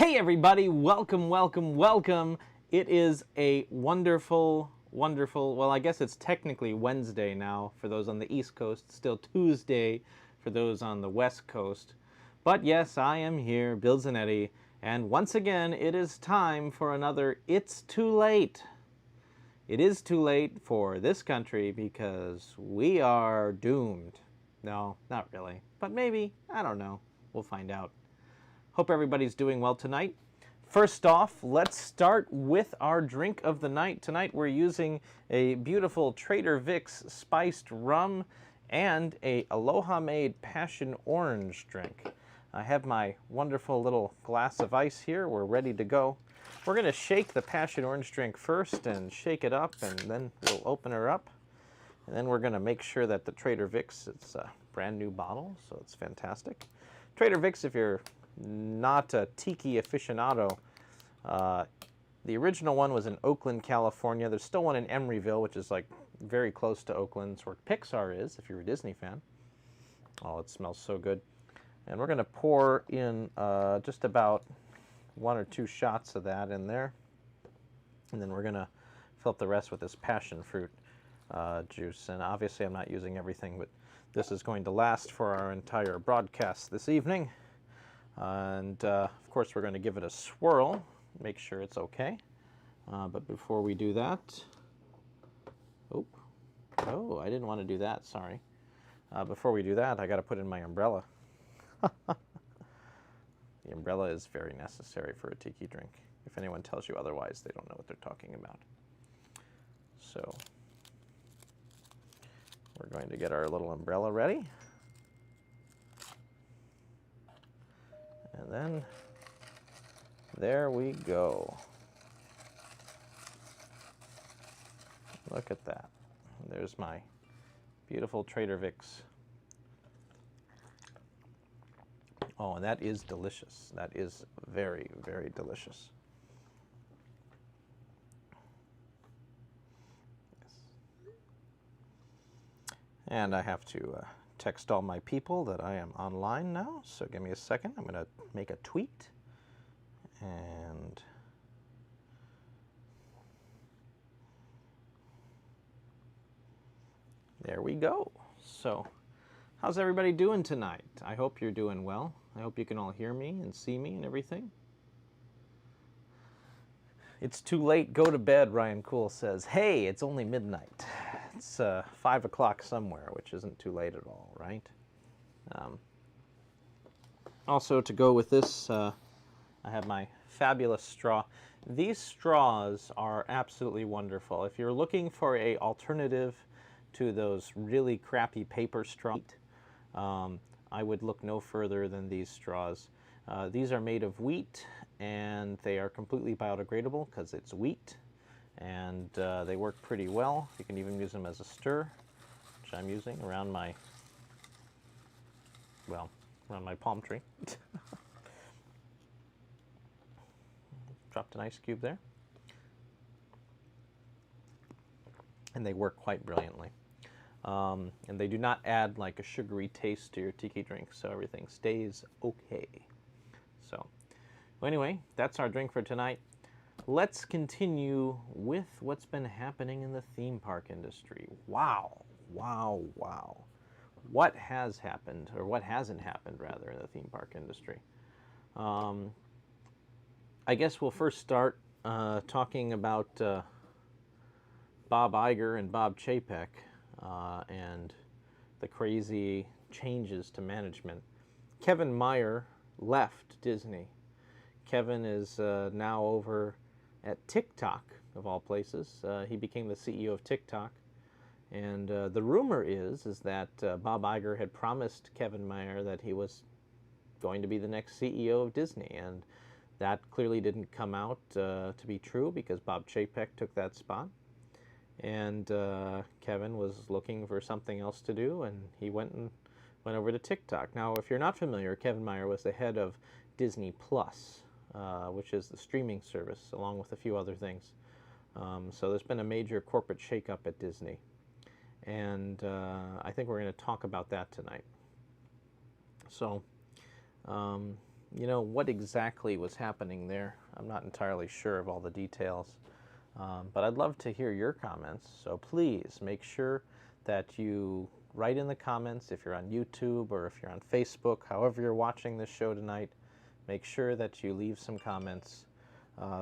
Hey everybody, welcome, welcome, welcome. It is a wonderful, well, I guess it's technically Wednesday now for those on the East Coast, still Tuesday for those on the West Coast. But yes, I am here, Bill Zanetti, and once again, it is time for another It's Too Late. It is too late for this country because we are doomed. No, not really, but maybe, I don't know. We'll find out. Hope everybody's doing well tonight. First off, let's start with our drink of the night. Tonight we're using a beautiful Trader Vic's spiced rum and a Aloha Made passion orange drink. I have my wonderful little glass of ice here. We're ready to go. We're going to shake the passion orange drink first and shake it up, and then we'll open her up. And then we're going to make sure that the Trader Vic's, it's a brand new bottle, so it's fantastic. Trader Vic's, if you're not a tiki aficionado. The original one was in Oakland, California. There's still one in Emeryville, which is like very close to Oakland. It's where Pixar is, if you're a Disney fan. Oh, it smells so good. And we're going to pour in just about 1 or 2 shots of that in there. And then we're going to fill up the rest with this passion fruit juice. And obviously I'm not using everything, but this is going to last for our entire broadcast this evening. And of course we're going to give it a swirl, make sure it's okay. But before we do that, oh, I didn't want to do that, sorry. Before we do that, I got to put in my umbrella. The umbrella is very necessary for a tiki drink. If anyone tells you otherwise, they don't know what they're talking about. So we're going to get our little umbrella ready. And then, there we go. Look at that. There's my beautiful Trader Vic's. Oh, and that is delicious. That is very, very delicious. Yes. And I have to text all my people that I am online now, so give me a second. I'm going to make a tweet, and there we go. So how's everybody doing tonight? I hope you're doing well. I hope you can all hear me and see me and everything. It's too late, go to bed, Ryan Cool says. Hey, it's only midnight. It's 5 o'clock somewhere, which isn't too late at all, right? Also, to go with this, I have my fabulous straw. These straws are absolutely wonderful. If you're looking for an alternative to those really crappy paper straws, I would look no further than these straws. These are made of wheat, and they are completely biodegradable because it's wheat, and they work pretty well. You can even use them as a stir, which I'm using around my, well, around my palm tree. Dropped an ice cube there. And they work quite brilliantly. And they do not add like a sugary taste to your tiki drink, so everything stays okay. So, well, anyway, that's our drink for tonight. Let's continue with what's been happening in the theme park industry. Wow, wow, wow. What has happened, or what hasn't happened, rather, in the theme park industry? I guess we'll first start talking about Bob Iger and Bob Chapek and the crazy changes to management. Kevin Mayer left Disney. Kevin is now over at TikTok, of all places. He became the CEO of TikTok. And the rumor is that Bob Iger had promised Kevin Mayer that he was going to be the next CEO of Disney. And that clearly didn't come out to be true because Bob Chapek took that spot. And Kevin was looking for something else to do, and he went over to TikTok. Now, if you're not familiar, Kevin Mayer was the head of Disney Plus, which is the streaming service, along with a few other things. So there's been a major corporate shakeup at Disney. And I think we're going to talk about that tonight. So you know, what exactly was happening there. I'm not entirely sure of all the details, but I'd love to hear your comments. So please make sure that you write in the comments if you're on YouTube or if you're on Facebook, however you're watching this show tonight. Make sure that you leave some comments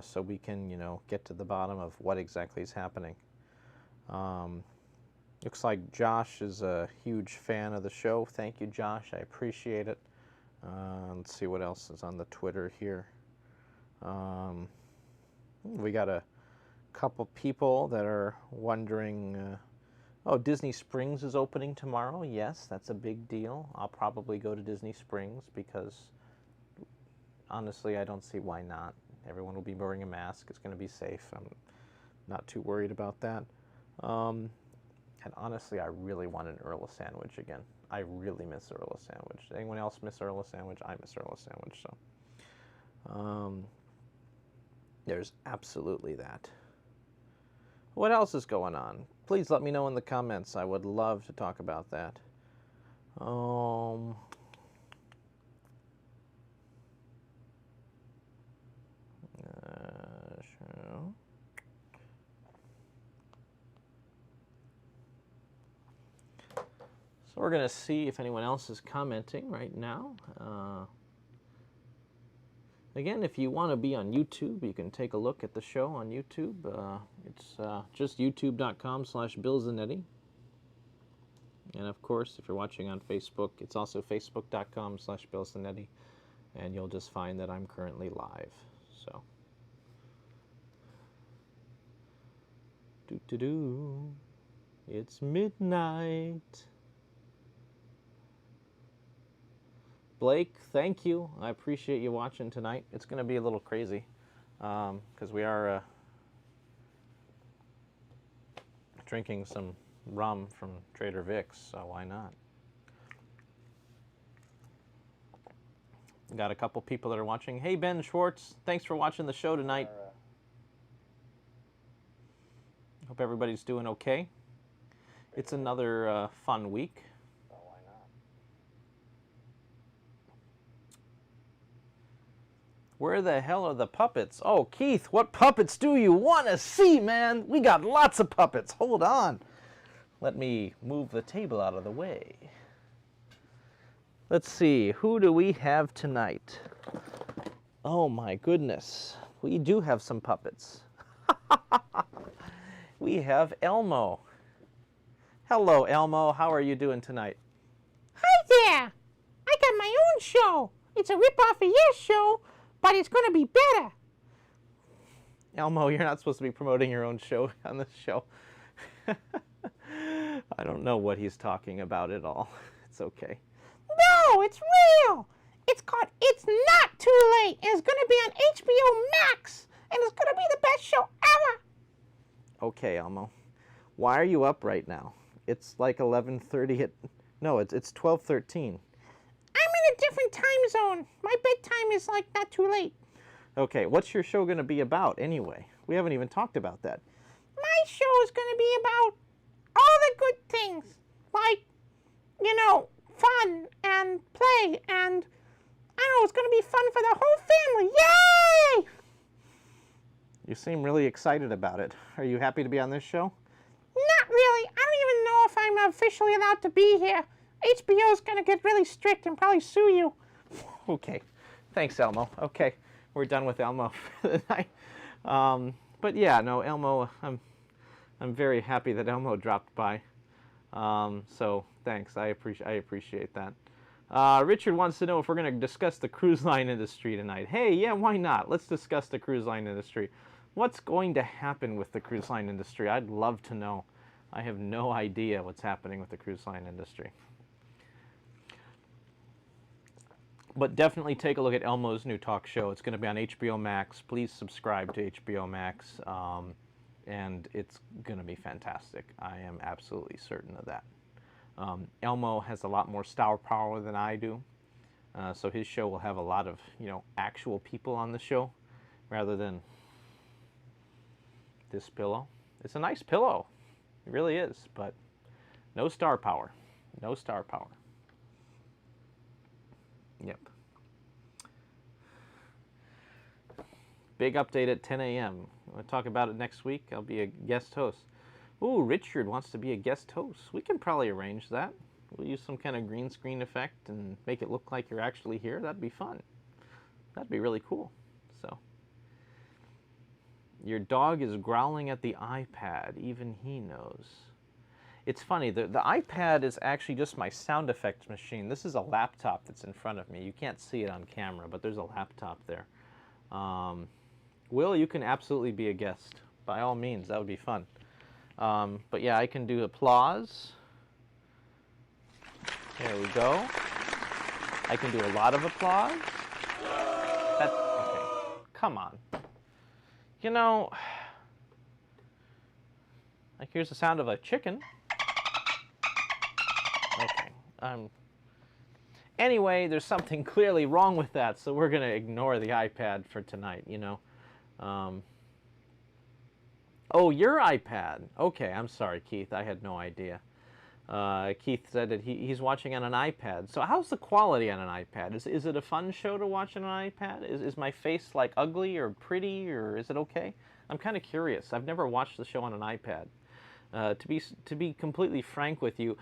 so we can, you know, get to the bottom of what exactly is happening. Looks like Josh is a huge fan of the show. Thank you, Josh. I appreciate it. Let's see what else is on the Twitter here. We got a couple people that are wondering, oh, Disney Springs is opening tomorrow. Yes, that's a big deal. I'll probably go to Disney Springs because, honestly, I don't see why not. Everyone will be wearing a mask. It's going to be safe. I'm not too worried about that. And honestly, I really want an Earl sandwich again. I really miss Earl sandwich. Anyone else miss Earl sandwich? I miss Earl sandwich. So there's absolutely that. What else is going on? Please let me know in the comments. I would love to talk about that. Sure. So we're going to see if anyone else is commenting right now. Again, if you want to be on YouTube, you can take a look at the show on YouTube. It's just youtube.com/Bill Zanetti. And of course, if you're watching on Facebook, it's also facebook.com/Bill Zanetti. And you'll just find that I'm currently live. So, it's midnight. Blake, thank you. I appreciate you watching tonight. It's going to be a little crazy because we are drinking some rum from Trader Vic's, so why not? Got a couple people that are watching. Hey, Ben Schwartz, thanks for watching the show tonight. Hope everybody's doing okay. It's another fun week. Where the hell are the puppets? Oh, Keith, what puppets do you want to see, man? We got lots of puppets. Hold on. Let me move the table out of the way. Let's see. Who do we have tonight? Oh, my goodness. We do have some puppets. We have Elmo. Hello, Elmo. How are you doing tonight? Hi there. I got my own show. It's a rip-off of your show, but it's going to be better. Elmo, you're not supposed to be promoting your own show on this show. I don't know what he's talking about at all. It's okay. No, it's real. It's called It's Not Too Late, and it's going to be on HBO Max, and it's going to be the best show ever. Okay, Elmo. Why are you up right now? It's like 11:30 at... No, it's 12:13. I'm in a different time zone. My bedtime is like not too late. Okay, what's your show going to be about anyway? We haven't even talked about that. My show is going to be about all the good things, like, you know, fun and play, and I don't know, it's going to be fun for the whole family. Yay! You seem really excited about it. Are you happy to be on this show? Not really. I don't even know if I'm officially allowed to be here. HBO's going to get really strict and probably sue you. Okay. Thanks, Elmo. Okay. We're done with Elmo for the night. But yeah, no, Elmo, I'm very happy that Elmo dropped by. So thanks. I appreciate that. Richard wants to know if we're going to discuss the cruise line industry tonight. Hey, yeah, why not? Let's discuss the cruise line industry. What's going to happen with the cruise line industry? I'd love to know. I have no idea what's happening with the cruise line industry. But definitely take a look at Elmo's new talk show. It's going to be on HBO Max. Please subscribe to HBO Max. And it's going to be fantastic. I am absolutely certain of that. Elmo has a lot more star power than I do. So his show will have a lot of, actual people on the show rather than this pillow. It's a nice pillow. It really is, but no star power. No star power. Yep. Big update at 10 a.m. We'll talk about it next week. I'll be a guest host. Ooh, Richard wants to be a guest host. We can probably arrange that. We'll use some kind of green screen effect and make it look like you're actually here. That'd be fun. That'd be really cool. So, your dog is growling at the iPad. Even he knows. It's funny, the iPad is actually just my sound effects machine. This is a laptop that's in front of me. You can't see it on camera, but there's a laptop there. Will, you can absolutely be a guest. By all means, that would be fun. But yeah, I can do applause. There we go. I can do a lot of applause. That's, okay, come on. You know, like here's the sound of a chicken. Okay. Anyway, there's something clearly wrong with that, so we're going to ignore the iPad for tonight, you know. Oh, your iPad. Okay, I'm sorry, Keith. I had no idea. Keith said that he's watching on an iPad. So how's the quality on an iPad? Is it a fun show to watch on an iPad? Is my face, like, ugly or pretty, or is it okay? I'm kind of curious. I've never watched the show on an iPad. To be completely frank with you,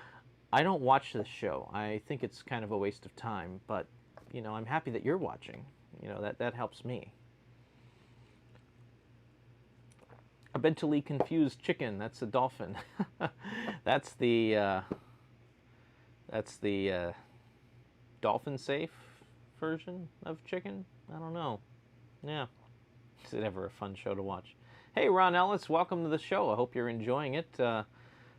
I don't watch this show. I think it's kind of a waste of time, but, you know, I'm happy that you're watching. You know, that helps me. A mentally confused chicken. That's a dolphin. That's the dolphin safe version of chicken. I don't know. Yeah. Is it ever a fun show to watch? Hey, Ron Ellis, welcome to the show. I hope you're enjoying it.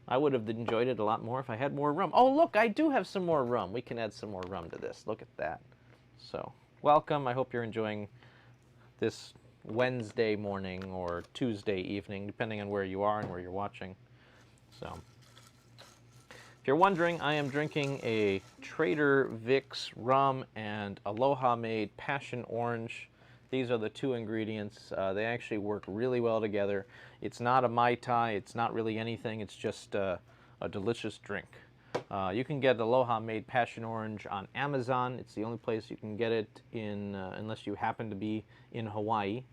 I would have enjoyed it a lot more if I had more rum. Oh, look, I do have some more rum. We can add some more rum to this. Look at that. So, welcome. I hope you're enjoying this Wednesday morning or Tuesday evening, depending on where you are and where you're watching. So, if you're wondering, I am drinking a Trader Vic's rum and Aloha Made Passion Orange. These are the two ingredients. They actually work really well together. It's not a Mai Tai. It's not really anything. It's just a delicious drink. You can get Aloha Made Passion Orange on Amazon. It's the only place you can get it in, unless you happen to be in Hawaii.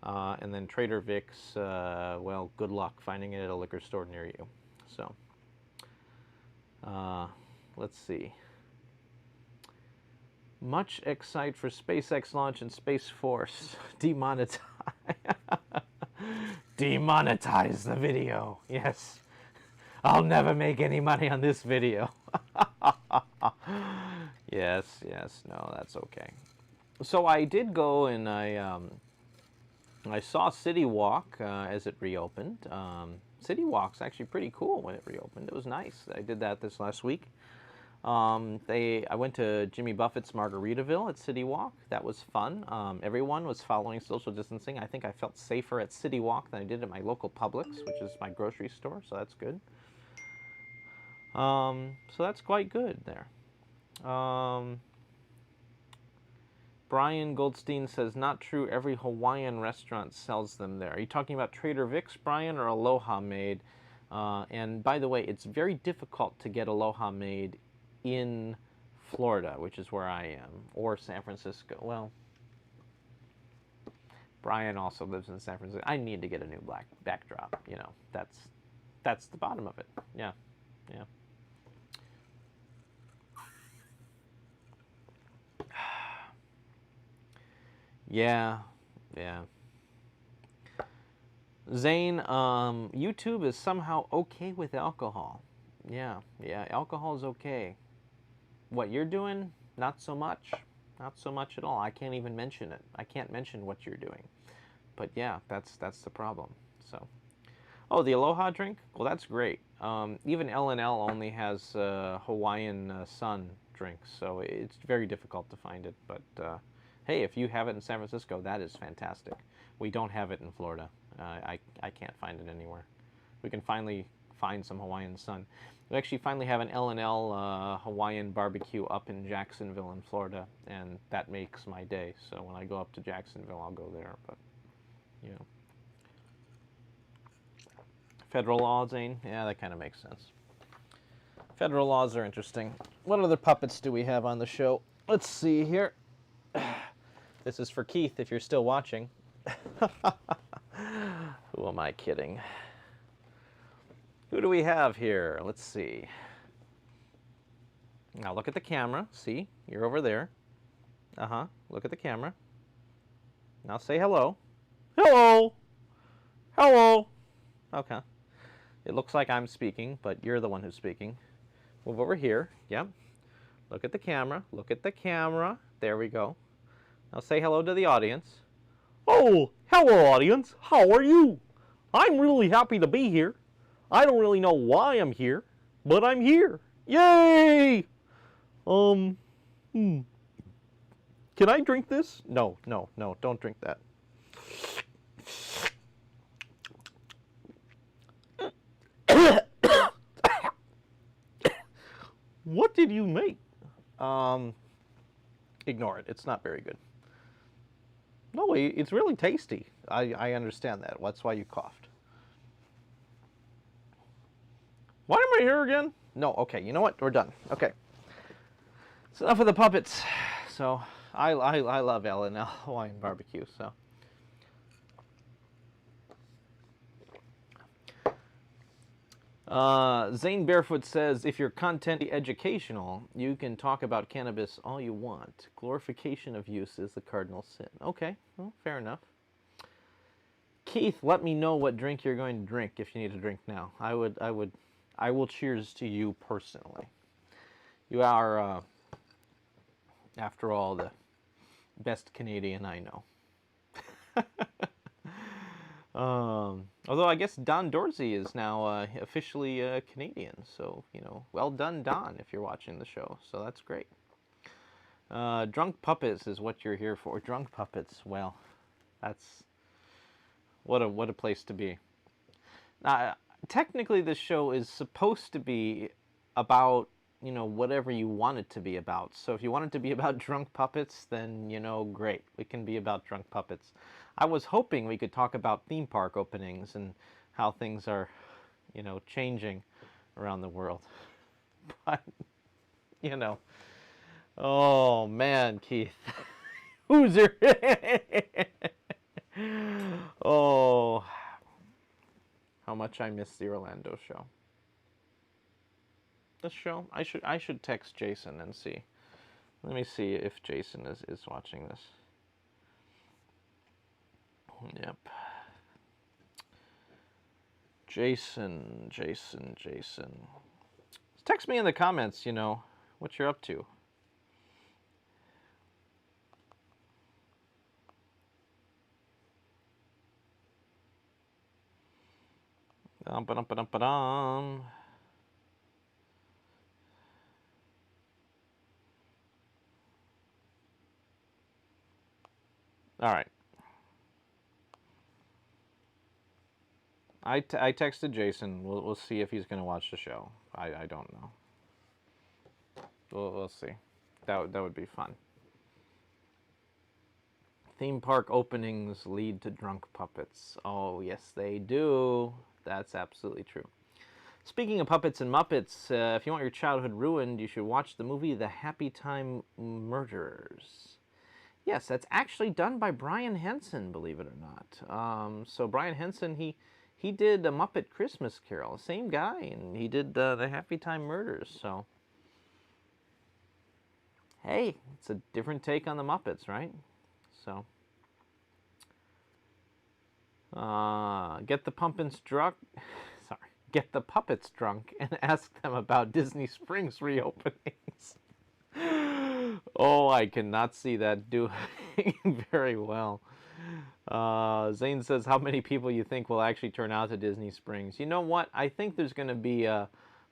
And then Trader Vic's, well, good luck finding it at a liquor store near you. So, let's see. Much excite for SpaceX launch and Space Force. Demonetize. Demonetize the video. Yes. I'll never make any money on this video. Yes, no, that's okay. So I did go and I saw City Walk as it reopened. City Walk's actually pretty cool when it reopened. It was nice. I did that this last week. I went to Jimmy Buffett's Margaritaville at City Walk. That was fun. Everyone was following social distancing. I think I felt safer at City Walk than I did at my local Publix, which is my grocery store, so that's good. So that's quite good there. Brian Goldstein says, not true, every Hawaiian restaurant sells them there. Are you talking about Trader Vic's, Brian, or Aloha Made? And by the way, it's very difficult to get Aloha Made in Florida, which is where I am, or San Francisco. Well, Brian also lives in San Francisco. I need to get a new black backdrop. You know, that's the bottom of it. Yeah. Yeah. Zane, YouTube is somehow okay with alcohol. Yeah, alcohol is okay. What you're doing, not so much. Not so much at all. I can't even mention it. I can't mention what you're doing. But yeah, that's the problem. So, oh, the Aloha drink? Well, that's great. Even L&L only has Hawaiian Sun drinks, so it's very difficult to find it. But hey, if you have it in San Francisco, that is fantastic. We don't have it in Florida. I can't find it anywhere. We can finally find some Hawaiian Sun. We actually finally have an L&L Hawaiian barbecue up in Jacksonville in Florida, and that makes my day. So when I go up to Jacksonville, I'll go there. But, you know. Federal law, Zane? Yeah, that kind of makes sense. Federal laws are interesting. What other puppets do we have on the show? Let's see here. This is for Keith, if you're still watching. Who am I kidding? Who do we have here? Let's see. Now look at the camera. See, you're over there. Look at the camera. Now say hello. Hello. Hello. Okay. It looks like I'm speaking, but you're the one who's speaking. Move over here. Yep. Look at the camera. Look at the camera. There we go. Now say hello to the audience. Oh, hello audience. How are you? I'm really happy to be here. I don't really know why I'm here, but I'm here. Yay! Can I drink this? No, no, no, don't drink that. What did you make? Ignore it. It's not very good. No, it's really tasty. I understand that. That's why you coughed. Why am I here again? No, okay, you know what? We're done. Okay. It's enough of the puppets. So, I love Ellen Hawaiian barbecue, so. Zane Barefoot says, if your content is educational, you can talk about cannabis all you want. Glorification of use is the cardinal sin. Okay, well, fair enough. Keith, let me know what drink you're going to drink if you need a drink now. I will cheers to you personally. You are, after all, the best Canadian I know. Although I guess Don Dorsey is now officially Canadian, so, you know, well done, Don, if you're watching the show. So that's great. Drunk puppets is what you're here for. Drunk puppets, well, that's what a place to be. Technically, this show is supposed to be about, you know, whatever you want it to be about. So if you want it to be about drunk puppets, then, you know, great. We can be about drunk puppets. I was hoping we could talk about theme park openings and how things are, you know, changing around the world. But, you know, oh man, Keith. Who's your... Oh, how much I miss the Orlando show. This show? I should text Jason and see. Let me see if Jason is watching this. Yep. Jason. Text me in the comments, you know, what you're up to. Ba-dum. All right. I texted Jason. We'll see if he's going to watch the show. I don't know. We'll see. That would be fun. Theme park openings lead to drunk puppets. Oh, yes, they do. That's absolutely true. Speaking of puppets and Muppets, if you want your childhood ruined, you should watch the movie The Happy Time Murderers. Yes, that's actually done by Brian Henson, believe it or not. So Brian Henson, he did A Muppet Christmas Carol, same guy, and he did The Happy Time Murders, so. Hey, it's a different take on the Muppets, right? So. Get the pumpkins drunk. Sorry. Get the puppets drunk and ask them about Disney Springs reopenings. Oh, I cannot see that doing very well. Zane says, how many people you think will actually turn out to Disney Springs? You know what? I think there's going to be a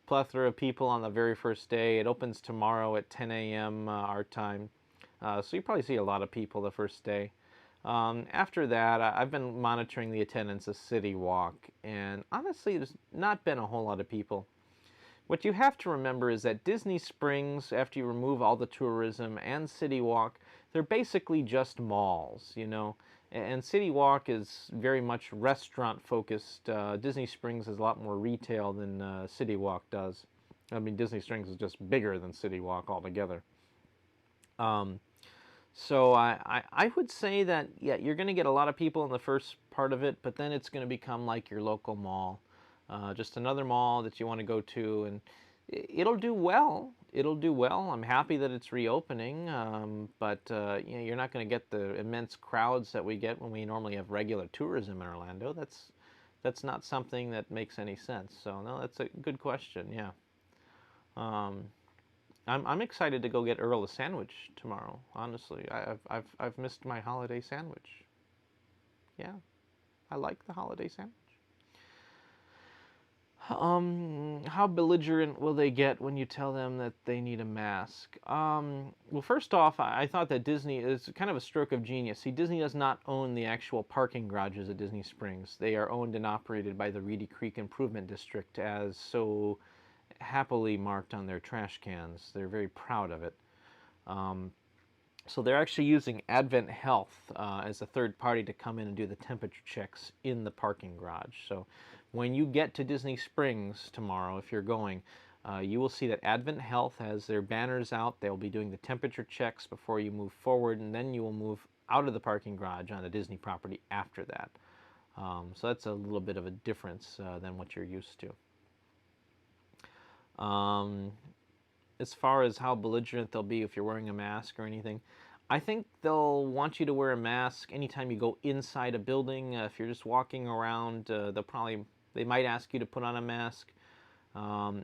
plethora of people on the very first day. It opens tomorrow at 10 a.m. Our time. So you probably see a lot of people the first day. After that, I've been monitoring the attendance of City Walk, and honestly, there's not been a whole lot of people. What you have to remember is that Disney Springs, after you remove all the tourism, and City Walk, they're basically just malls, you know. And City Walk is very much restaurant-focused. Disney Springs is a lot more retail than City Walk does. I mean, Disney Springs is just bigger than City Walk altogether. So I would say that, yeah, you're going to get a lot of people in the first part of it, but then it's going to become like your local mall, just another mall that you want to go to, and it'll do well. It'll do well. I'm happy that it's reopening, but you know, you're not going to get the immense crowds that we get when we normally have regular tourism in Orlando. That's not something that makes any sense. So no, that's a good question. Yeah. Um, I'm excited to go get Earl a sandwich tomorrow. Honestly, I've missed my holiday sandwich. Yeah, I like the holiday sandwich. How belligerent will they get when you tell them that they need a mask? Well, first off, I thought that Disney is kind of a stroke of genius. See, Disney does not own the actual parking garages at Disney Springs. They are owned and operated by the Reedy Creek Improvement District, as so happily marked on their trash cans. They're very proud of it. So they're actually using Advent Health as a third party to come in and do the temperature checks in the parking garage. So when you get to Disney Springs tomorrow, if you're going, you will see that Advent Health has their banners out. They'll be doing the temperature checks before you move forward, and then you will move out of the parking garage on the Disney property after that. So that's a little bit of a difference than what you're used to. As far as how belligerent they'll be if you're wearing a mask or anything, I think they'll want you to wear a mask anytime you go inside a building. If you're just walking around, they might ask you to put on a mask.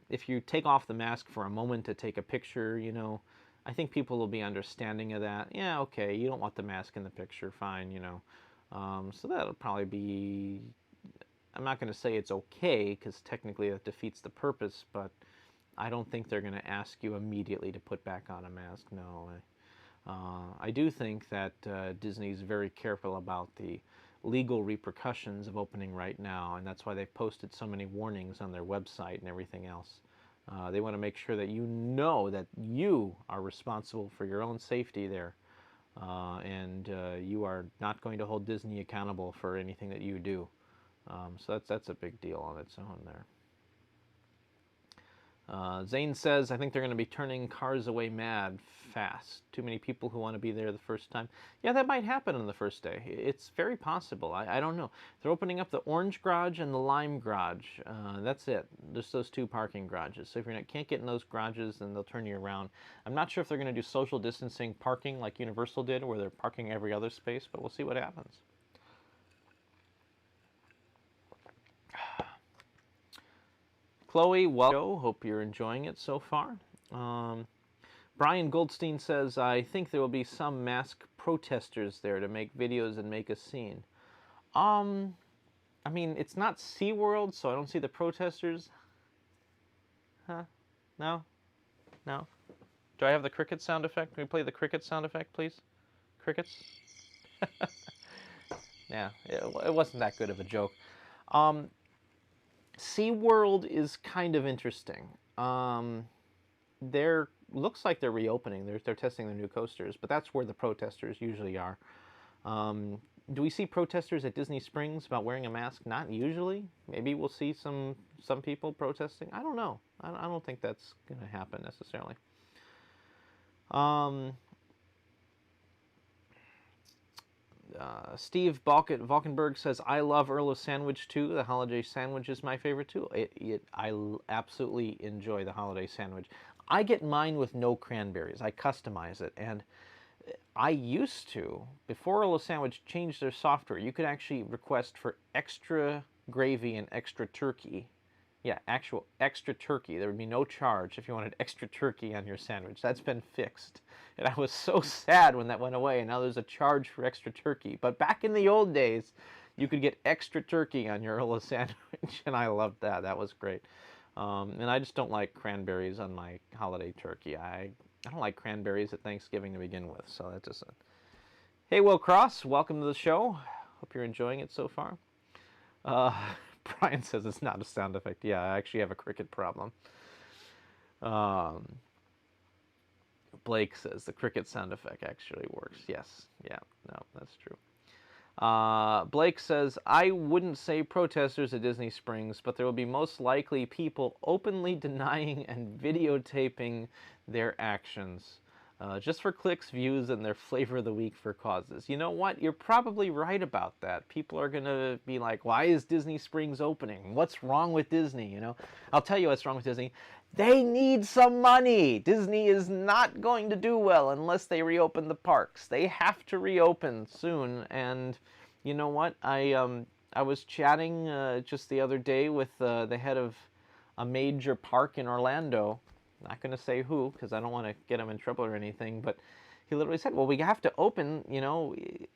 If you take off the mask for a moment to take a picture, you know, I think people will be understanding of that. Yeah, okay, you don't want the mask in the picture, fine, you know. So that'll probably be, I'm not going to say it's okay, because technically that defeats the purpose, but I don't think they're going to ask you immediately to put back on a mask. No. I do think that Disney's very careful about the legal repercussions of opening right now, and that's why they've posted so many warnings on their website and everything else. They want to make sure that you know that you are responsible for your own safety there, and you are not going to hold Disney accountable for anything that you do. So that's a big deal on its own there. Zane says, I think they're going to be turning cars away mad fast. Too many people who want to be there the first time. Yeah, that might happen on the first day. It's very possible. I don't know. They're opening up the orange garage and the lime garage. That's it. Just those two parking garages. So if you can't get in those garages, then they'll turn you around. I'm not sure if they're going to do social distancing parking like Universal did, where they're parking every other space, but we'll see what happens. Chloe, welcome. Hope you're enjoying it so far. Brian Goldstein says, I think there will be some mask protesters there to make videos and make a scene. I mean, it's not SeaWorld, so I don't see the protesters. Huh? No? No? Do I have the cricket sound effect? Can we play the cricket sound effect, please? Crickets? Yeah, it wasn't that good of a joke. SeaWorld is kind of interesting. Looks like they're reopening. They're testing their new coasters, but that's where the protesters usually are. Do we see protesters at Disney Springs about wearing a mask? Not usually. Maybe we'll see some people protesting. I don't know. I don't think that's going to happen necessarily. Steve Valkenberg says, I love Earl of Sandwich too. The holiday sandwich is my favorite too. I absolutely enjoy the holiday sandwich. I get mine with no cranberries. I customize it. And I used to, before Earl of Sandwich changed their software, you could actually request for extra gravy and extra turkey. Yeah, actual extra turkey. There would be no charge if you wanted extra turkey on your sandwich. That's been fixed. And I was so sad when that went away, and now there's a charge for extra turkey. But back in the old days, you could get extra turkey on your Earl of Sandwich, and I loved that. That was great. And I just don't like cranberries on my holiday turkey. I don't like cranberries at Thanksgiving to begin with, so that's just Hey, Will Cross, welcome to the show. Hope you're enjoying it so far. Brian says it's not a sound effect. Yeah, I actually have a cricket problem. Blake says the cricket sound effect actually works. Yes. Yeah, no, that's true. Blake says, I wouldn't say protesters at Disney Springs, but there will be most likely people openly denying and videotaping their actions. just for clicks, views, and their flavor of the week for causes. You know what? You're probably right about that. People are going to be like, why is Disney Springs opening? What's wrong with Disney? You know, I'll tell you what's wrong with Disney. They need some money. Disney is not going to do well unless they reopen the parks. They have to reopen soon. And you know what? I was chatting just the other day with the head of a major park in Orlando. Not going to say who, because I don't want to get him in trouble or anything, but he literally said, well, we have to open, you know,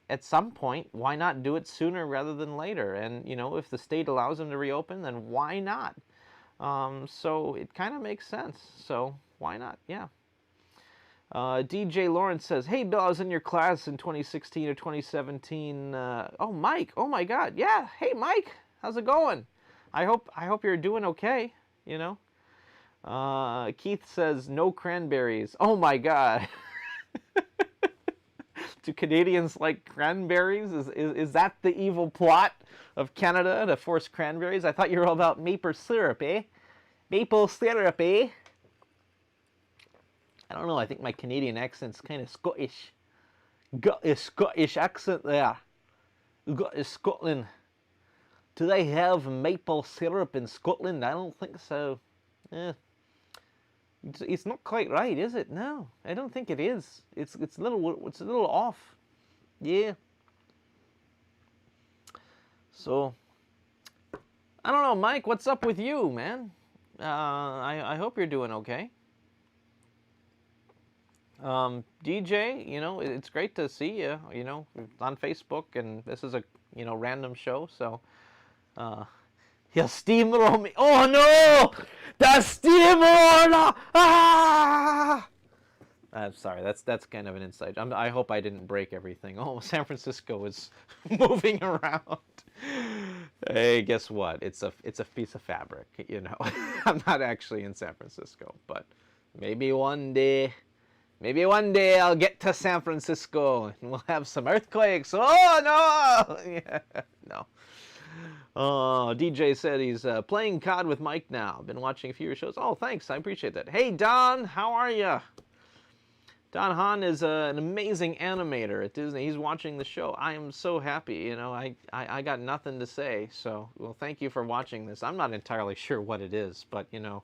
at some point. Why not do it sooner rather than later? And, you know, if the state allows them to reopen, then why not? So it kind of makes sense. So why not? Yeah. DJ Lawrence says, hey, Bill, I was in your class in 2016 or 2017. Oh, Mike. Oh, my God. Yeah. Hey, Mike. How's it going? I hope you're doing okay, you know. Keith says, no cranberries. Oh my God. Do Canadians like cranberries? Is that the evil plot of Canada to force cranberries? I thought you were all about maple syrup, eh? Maple syrup, eh? I don't know. I think my Canadian accent's kind of Scottish. Got a Scottish accent there. Got a Scotland. Do they have maple syrup in Scotland? I don't think so. It's not quite right, is it? No, I don't think it is. It's a little off. Yeah. So, I don't know, Mike. What's up with you, man? I hope you're doing okay. DJ, you know, it's great to see you. You know, on Facebook, and this is a random show, so. He'll steamroll me. Oh no! The steamroller! Ah! I'm sorry. That's kind of an insight. I hope I didn't break everything. Oh, San Francisco is moving around. Hey, guess what? It's a piece of fabric. You know, I'm not actually in San Francisco, but maybe one day I'll get to San Francisco and we'll have some earthquakes. Oh no! Yeah, no. Oh, DJ said he's playing COD with Mike now. Been watching a few of your shows. Oh, thanks. I appreciate that. Hey, Don, how are you? Don Hahn is an amazing animator at Disney. He's watching the show. I am so happy. You know, I got nothing to say. So, well, thank you for watching this. I'm not entirely sure what it is, but, you know,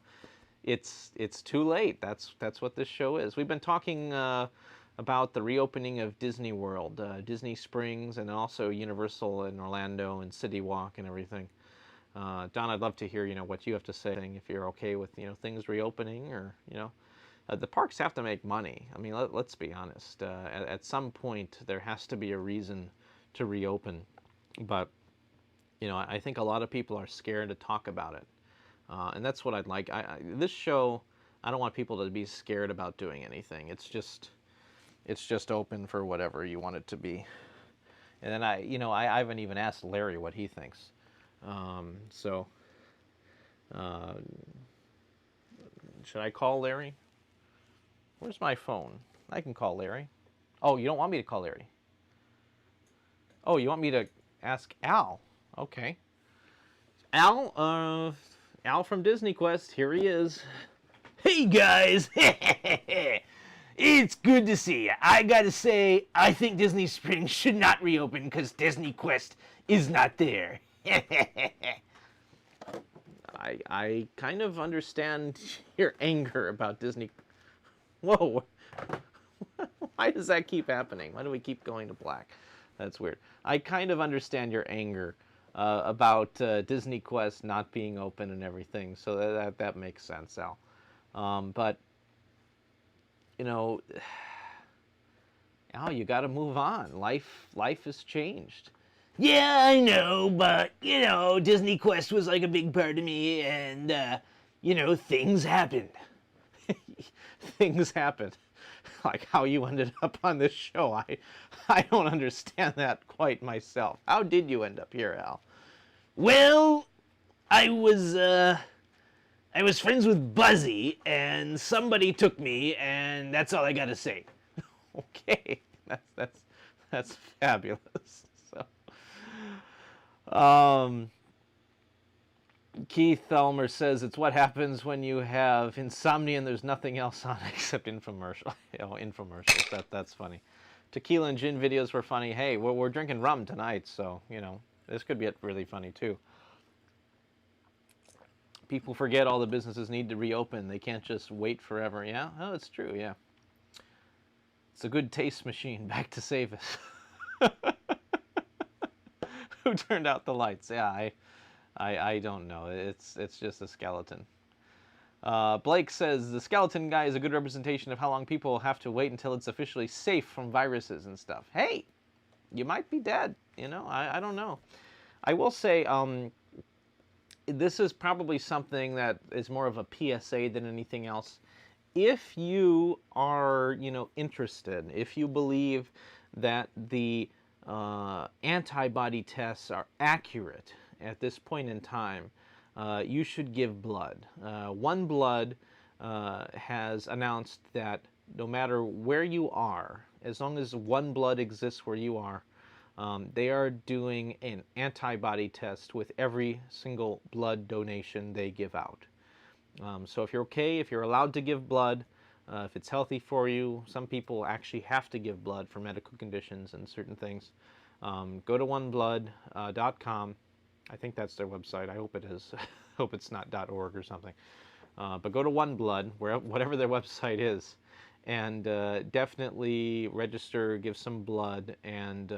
it's too late. That's what this show is. We've been talking about the reopening of Disney World, Disney Springs, and also Universal in Orlando and City Walk and everything. Don, I'd love to hear, you know, what you have to say, if you're okay with, you know, things reopening, or, you know, the parks have to make money. I mean, let's be honest. At some point, there has to be a reason to reopen. But, you know, I think a lot of people are scared to talk about it. And that's what I'd like. This show, I don't want people to be scared about doing anything. It's just open for whatever you want it to be. And then I haven't even asked Larry what he thinks. Should I call Larry? Where's my phone? I can call Larry. Oh, you don't want me to call Larry? Oh, you want me to ask Al? Okay. Al from Disney Quest, here he is. Hey guys! It's good to see you. I gotta say, I think Disney Springs should not reopen because Disney Quest is not there. I kind of understand your anger about Disney. Whoa. Why does that keep happening? Why do we keep going to black? That's weird. I kind of understand your anger about Disney Quest not being open and everything, so that makes sense, Al. But, you know, Al, you got to move on. Life has changed. Yeah, I know, but, you know, Disney Quest was like a big part of me, and, you know, things happened. Things happened. Like how you ended up on this show. I don't understand that quite myself. How did you end up here, Al? Well, I was friends with Buzzy, and somebody took me, and that's all I gotta say. Okay, that's fabulous. So, Keith Thelmer says it's what happens when you have insomnia and there's nothing else on except infomercial. Oh, infomercials. That's funny. Tequila and gin videos were funny. Hey, we're drinking rum tonight, so, you know, this could be really funny, too. People forget all the businesses need to reopen. They can't just wait forever. Yeah? Oh, it's true, yeah. It's a good taste machine. Back to save us. Who turned out the lights? Yeah, I don't know. It's just a skeleton. Blake says, the skeleton guy is a good representation of how long people have to wait until it's officially safe from viruses and stuff. Hey, you might be dead. You know, I don't know. I will say, this is probably something that is more of a PSA than anything else. If you are, you know, interested, if you believe that the antibody tests are accurate at this point in time, you should give blood. One Blood has announced that no matter where you are, as long as One Blood exists where you are, they are doing an antibody test with every single blood donation they give out. So if you're okay, if you're allowed to give blood, if it's healthy for you, some people actually have to give blood for medical conditions and certain things. Go to oneblood.com. I think that's their website. I hope it is. I hope it's not .org or something. But go to One Blood, whatever their website is, and definitely register, give some blood, and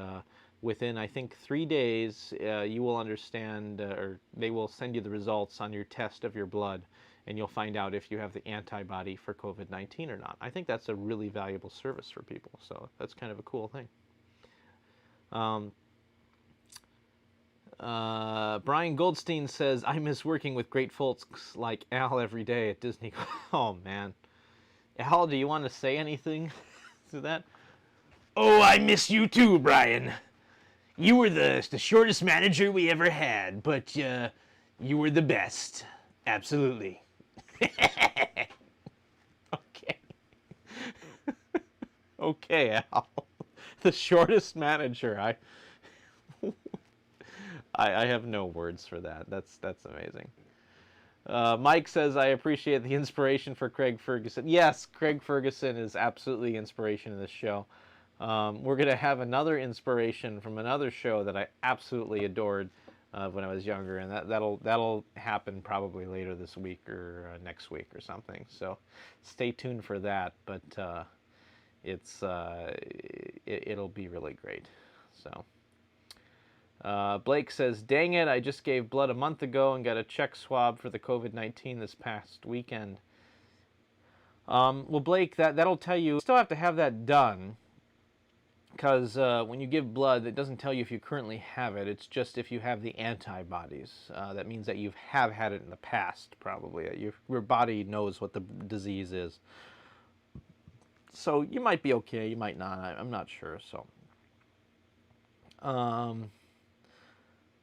within, I think, 3 days, you will understand, or they will send you the results on your test of your blood, and you'll find out if you have the antibody for COVID-19 or not. I think that's a really valuable service for people, so that's kind of a cool thing. Brian Goldstein says, I miss working with great folks like Al every day at Disney. Oh, man. Al, do you want to say anything to that? Oh, I miss you too, Brian. You were the shortest manager we ever had, but you were the best. Absolutely. Okay. Okay, Al. The shortest manager. I have no words for that. That's amazing. Mike says, I appreciate the inspiration for Craig Ferguson. Yes, Craig Ferguson is absolutely inspiration in this show. We're going to have another inspiration from another show that I absolutely adored when I was younger, and that'll happen probably later this week or next week or something. So stay tuned for that. But it'll be really great. So. Blake says, dang it, I just gave blood a month ago and got a check swab for the COVID-19 this past weekend. Well, Blake, that'll tell you still have to have that done, because when you give blood, it doesn't tell you if you currently have it. It's just if you have the antibodies. That means that you have had it in the past, probably. Your body knows what the disease is. So you might be okay, you might not. I'm not sure, so...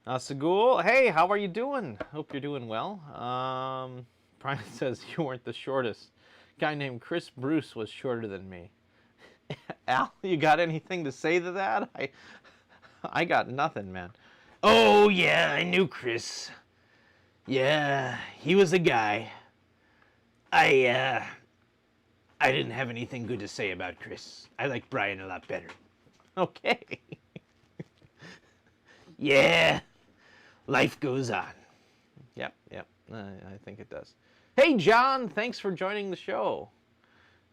Sagul, hey, how are you doing? Hope you're doing well. Brian says you weren't the shortest. A guy named Chris Bruce was shorter than me. Al, you got anything to say to that? I got nothing, man. Oh, yeah, I knew Chris. Yeah, he was a guy. I didn't have anything good to say about Chris. I like Brian a lot better. Okay. Yeah. Life goes on. Yep. I think it does. Hey, John, thanks for joining the show.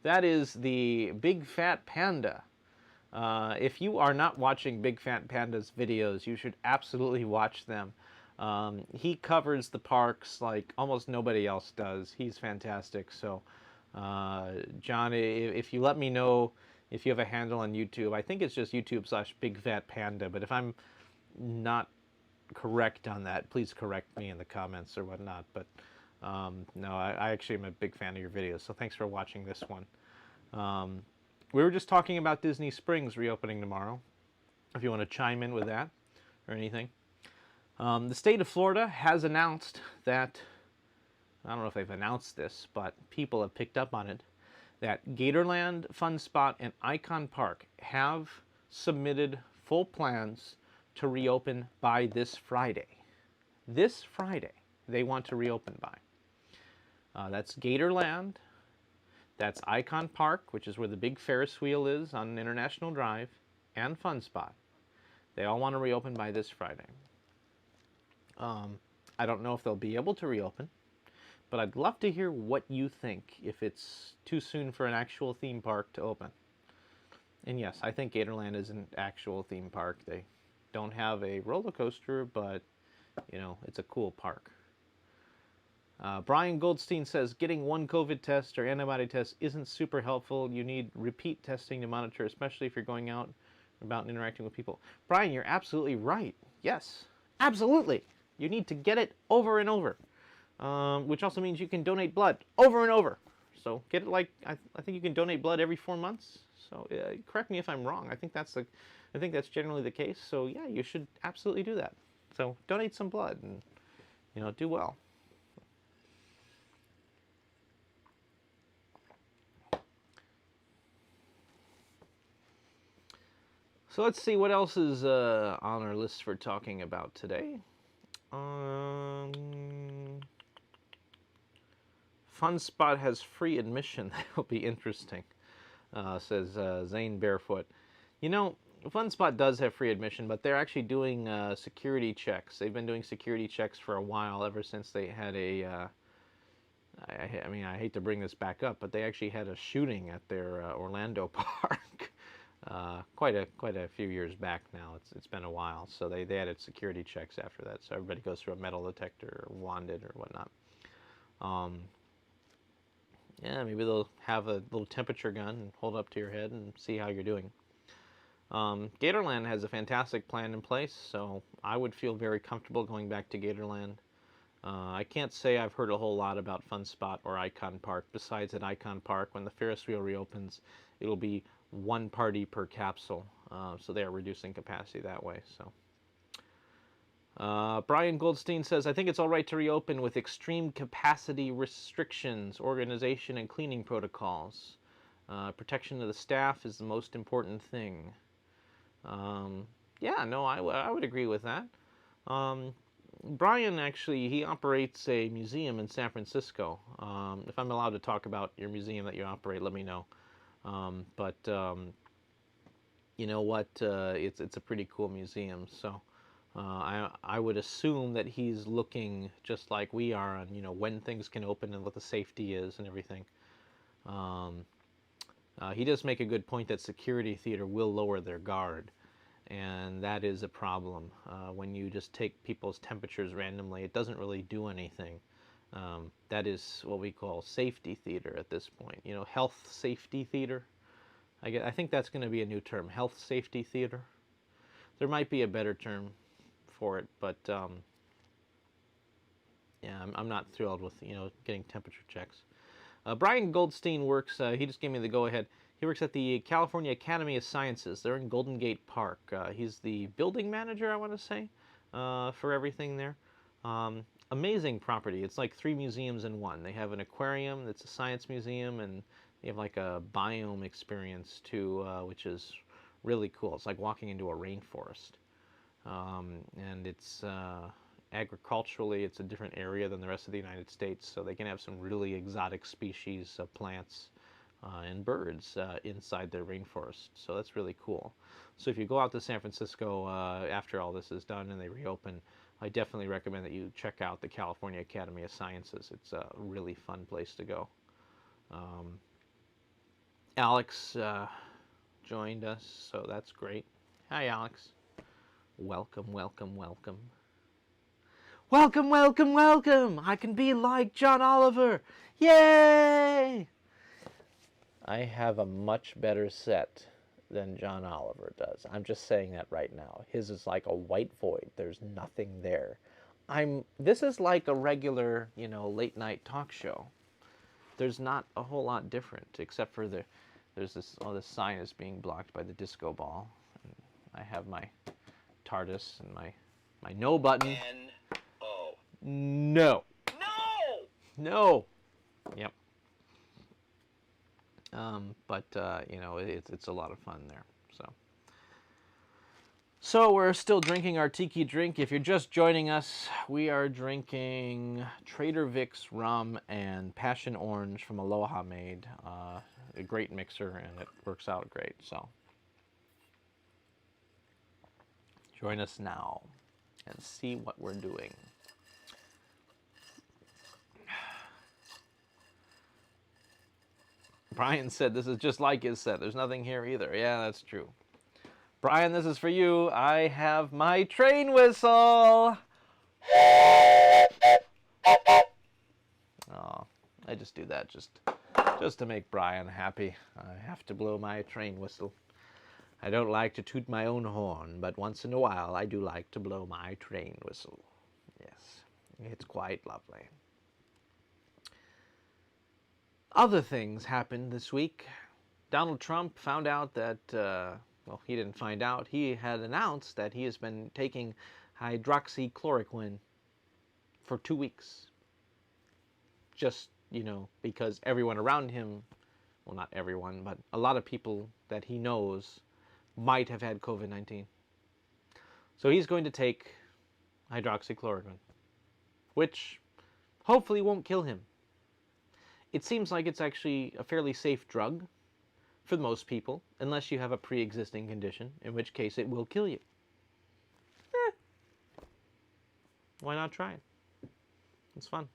That is the Big Fat Panda. If you are not watching Big Fat Panda's videos, you should absolutely watch them. He covers the parks like almost nobody else does. He's fantastic. So, John, if you let me know if you have a handle on YouTube, I think it's just YouTube/Big Fat Panda, but if I'm not correct on that, please correct me in the comments or whatnot. But no, I actually am a big fan of your videos, so thanks for watching this one. We were just talking about Disney Springs reopening tomorrow, if you want to chime in with that or anything. The state of Florida has announced that, I don't know if they've announced this, but people have picked up on it, that Gatorland, Funspot, and Icon Park have submitted full plans to reopen by this Friday. This Friday. they want to reopen by. That's Gatorland, that's Icon Park, which is where the big Ferris wheel is on International Drive, and Funspot. They all want to reopen by this Friday. I don't know if they'll be able to reopen, but I'd love to hear what you think if it's too soon for an actual theme park to open. And yes, I think Gatorland is an actual theme park. They don't have a roller coaster, but, you know, it's a cool park. Brian Goldstein says, getting one COVID test or antibody test isn't super helpful. You need repeat testing to monitor, especially if you're going out about and interacting with people. Brian, you're absolutely right. Yes, absolutely. You need to get it over and over, which also means you can donate blood over and over. So get it like, I think you can donate blood every 4 months. So correct me if I'm wrong. I think that's generally the case. So yeah, you should absolutely do that. So donate some blood and, you know, do well. So let's see what else is on our list for talking about today. Funspot has free admission. That'll be interesting, says Zane Barefoot. You know, Funspot does have free admission, but they're actually doing security checks. They've been doing security checks for a while, ever since they had a... I mean, I hate to bring this back up, but they actually had a shooting at their Orlando park. Quite a few years back now. It's been a while, so they added security checks after that, so everybody goes through a metal detector or wanded or whatnot. Yeah, maybe they'll have a little temperature gun and hold up to your head and see how you're doing. Gatorland has a fantastic plan in place, so I would feel very comfortable going back to Gatorland. I can't say I've heard a whole lot about Funspot or Icon Park. Besides, at Icon Park, when the Ferris wheel reopens, it'll be one party per capsule, so they are reducing capacity that way. So, Brian Goldstein says, I think it's all right to reopen with extreme capacity restrictions, organization, and cleaning protocols. Protection of the staff is the most important thing. Yeah, no, I would agree with that. Brian, actually, he operates a museum in San Francisco. If I'm allowed to talk about your museum that you operate, let me know. But you know what? It's a pretty cool museum. So I would assume that he's looking just like we are on, you know, when things can open and what the safety is and everything. He does make a good point that security theater will lower their guard. And that is a problem. When you just take people's temperatures randomly, it doesn't really do anything. That is what we call safety theater at this point. You know, health safety theater. I think that's going to be a new term, health safety theater. There might be a better term for it, but yeah, I'm not thrilled with, you know, getting temperature checks. Brian Goldstein works, he just gave me the go-ahead. He works at the California Academy of Sciences. They're in Golden Gate Park. He's the building manager, I want to say, for everything there. Amazing property. It's like 3 museums in one. They have an aquarium that's a science museum, and they have like a biome experience too, which is really cool. It's like walking into a rainforest. And it's agriculturally, it's a different area than the rest of the United States, so they can have some really exotic species of plants and birds inside their rainforest. So that's really cool. So if you go out to San Francisco after all this is done and they reopen, I definitely recommend that you check out the California Academy of Sciences. It's a really fun place to go. Alex joined us, so that's great. Hi, Alex. Welcome, welcome, welcome. Welcome, welcome, welcome! I can be like John Oliver! Yay! I have a much better set than John Oliver does. I'm just saying that right now. His is like a white void. There's nothing there. This is like a regular, you know, late night talk show. There's not a whole lot different, except for there's this, oh, this sign is being blocked by the disco ball. And I have my TARDIS and my no button. N-O. No. No! No! Yep. But you know, it's a lot of fun there. So we're still drinking our tiki drink. If you're just joining us, we are drinking Trader Vic's rum and passion orange from Aloha Made. A great mixer, and it works out great. So join us now and see what we're doing. Brian said this is just like his set. There's nothing here either. Yeah, that's true. Brian, this is for you. I have my train whistle. Oh, I just do that just to make Brian happy. I have to blow my train whistle. I don't like to toot my own horn, but once in a while I do like to blow my train whistle. Yes, it's quite lovely. Other things happened this week. Donald Trump found out that, well, he didn't find out. He had announced that he has been taking hydroxychloroquine for 2 weeks. Just, because everyone around him, well, not everyone, but a lot of people that he knows might have had COVID-19. So he's going to take hydroxychloroquine, which hopefully won't kill him. It seems like it's actually a fairly safe drug for most people, unless you have a pre-existing condition, in which case it will kill you. Why not try it? It's fun.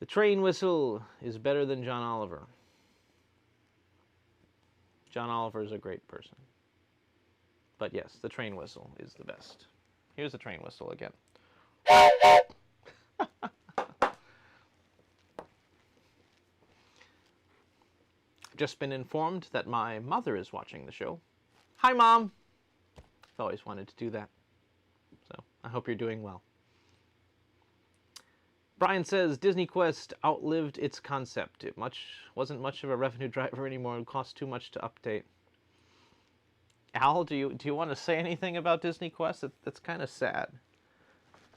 The train whistle is better than John Oliver. John Oliver is a great person. But yes, the train whistle is the best. Here's the train whistle again. Just been informed that my mother is watching the show. Hi, Mom! I've always wanted to do that. So, I hope you're doing well. Brian says, Disney Quest outlived its concept. It wasn't much of a revenue driver anymore. It cost too much to update. Al, do you want to say anything about Disney Quest? That's kind of sad.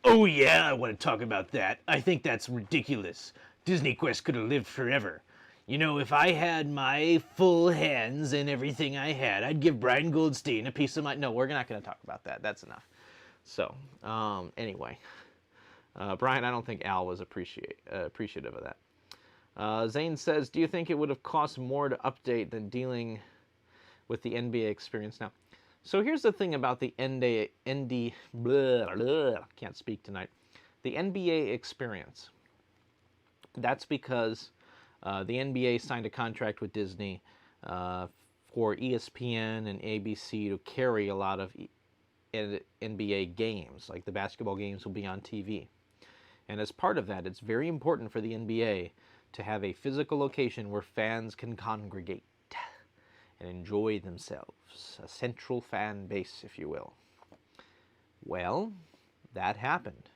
Oh yeah, I want to talk about that. I think that's ridiculous. Disney Quest could have lived forever. If I had my full hands and everything I had, I'd give Brian Goldstein a piece of my... No, we're not going to talk about that. That's enough. So, anyway. Brian, I don't think Al was appreciative of that. Zane says, do you think it would have cost more to update than dealing with the NBA experience now? So here's the thing about the can't speak tonight. The NBA experience. That's because the NBA signed a contract with Disney for ESPN and ABC to carry a lot of NBA games, like the basketball games will be on TV. And as part of that, it's very important for the NBA to have a physical location where fans can congregate and enjoy themselves, a central fan base, if you will. Well, that happened.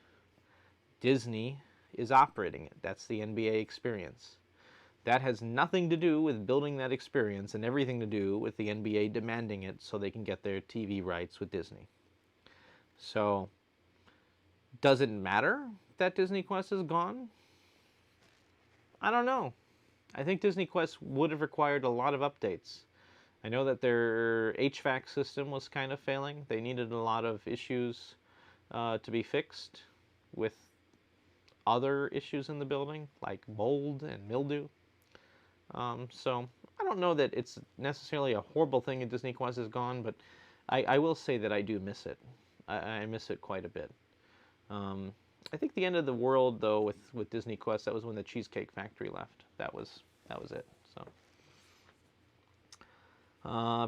Disney is operating it. That's the NBA experience. That has nothing to do with building that experience and everything to do with the NBA demanding it so they can get their TV rights with Disney. So, does it matter that Disney Quest is gone? I don't know. I think Disney Quest would have required a lot of updates. I know that their HVAC system was kind of failing. They needed a lot of issues to be fixed with other issues in the building, like mold and mildew. So I don't know that it's necessarily a horrible thing that Disney Quest is gone, but I will say that I do miss it. I miss it quite a bit. I think the end of the world, though, with Disney Quest, that was when the Cheesecake Factory left. That was it. So.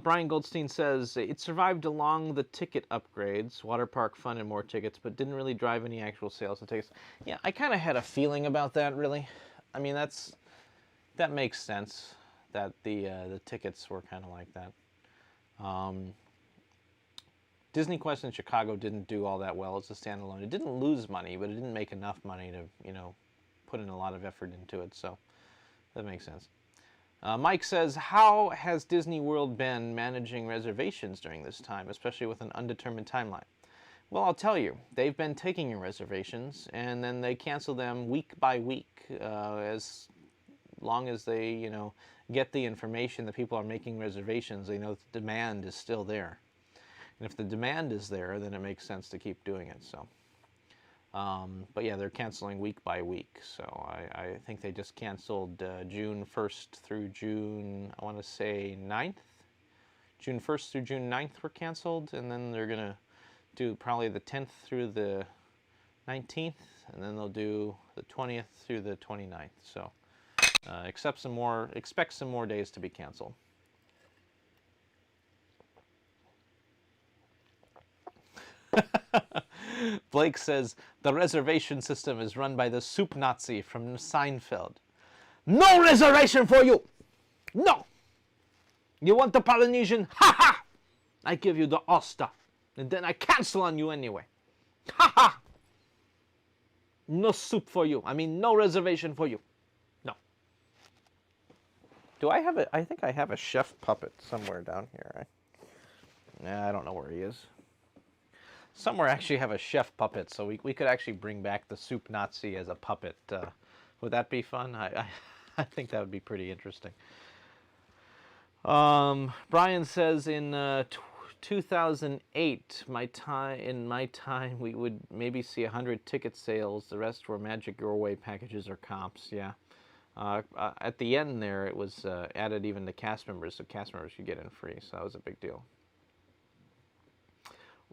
Brian Goldstein says, it survived along the ticket upgrades, water park fun and more tickets, but didn't really drive any actual sales of tickets. Yeah, I kind of had a feeling about that, really. I mean, that makes sense, that the tickets were kind of like that. Disney Quest in Chicago didn't do all that well as a standalone. It didn't lose money, but it didn't make enough money to, put in a lot of effort into it, so that makes sense. Mike says, how has Disney World been managing reservations during this time, especially with an undetermined timeline? Well, I'll tell you, they've been taking your reservations, and then they cancel them week by week, as long as they, get the information that people are making reservations, they know the demand is still there. And if the demand is there, then it makes sense to keep doing it. So, but yeah, they're canceling week by week. So I think they just canceled June 1st through June, I want to say 9th. June 1st through June 9th were canceled, and then they're going to do probably the 10th through the 19th, and then they'll do the 20th through the 29th. So expect some more days to be canceled. Blake says, the reservation system is run by the soup Nazi from Seinfeld. No reservation for you! No! You want the Polynesian? Ha ha! I give you the oyster, and then I cancel on you anyway. Ha ha! No soup for you. I mean, no reservation for you. No. Do I have a... I think I have a chef puppet somewhere down here. I don't know where he is. Somewhere I actually have a chef puppet, so we could actually bring back the soup Nazi as a puppet. Would that be fun? I think that would be pretty interesting. Brian says in 2008, in my time, we would maybe see 100 ticket sales. The rest were Magic Your Way packages or comps. Yeah. At the end there, it was added even to cast members, so cast members could get in free. So that was a big deal.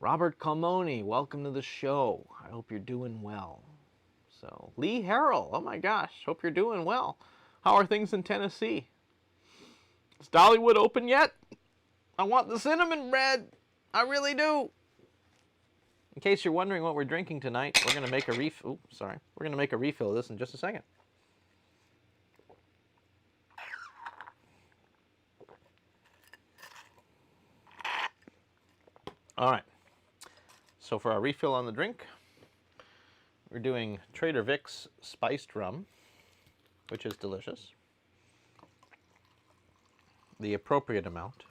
Robert Calmoni, welcome to the show. I hope you're doing well. So, Lee Harrell, oh my gosh, hope you're doing well. How are things in Tennessee? Is Dollywood open yet? I want the cinnamon bread. I really do. In case you're wondering what we're drinking tonight, we're going to make a refill. We're going to make a refill of this in just a second. All right. So for our refill on the drink, we're doing Trader Vic's spiced rum, which is delicious. The appropriate amount.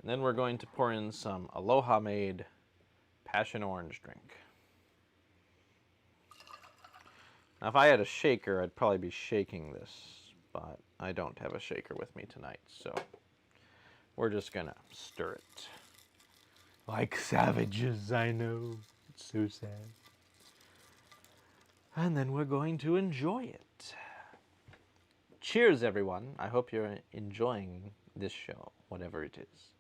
And then we're going to pour in some Aloha Made passion orange drink. Now if I had a shaker, I'd probably be shaking this, but I don't have a shaker with me tonight, so we're just gonna stir it. Like savages, I know. It's so sad. And then we're going to enjoy it. Cheers, everyone. I hope you're enjoying this show, whatever it is.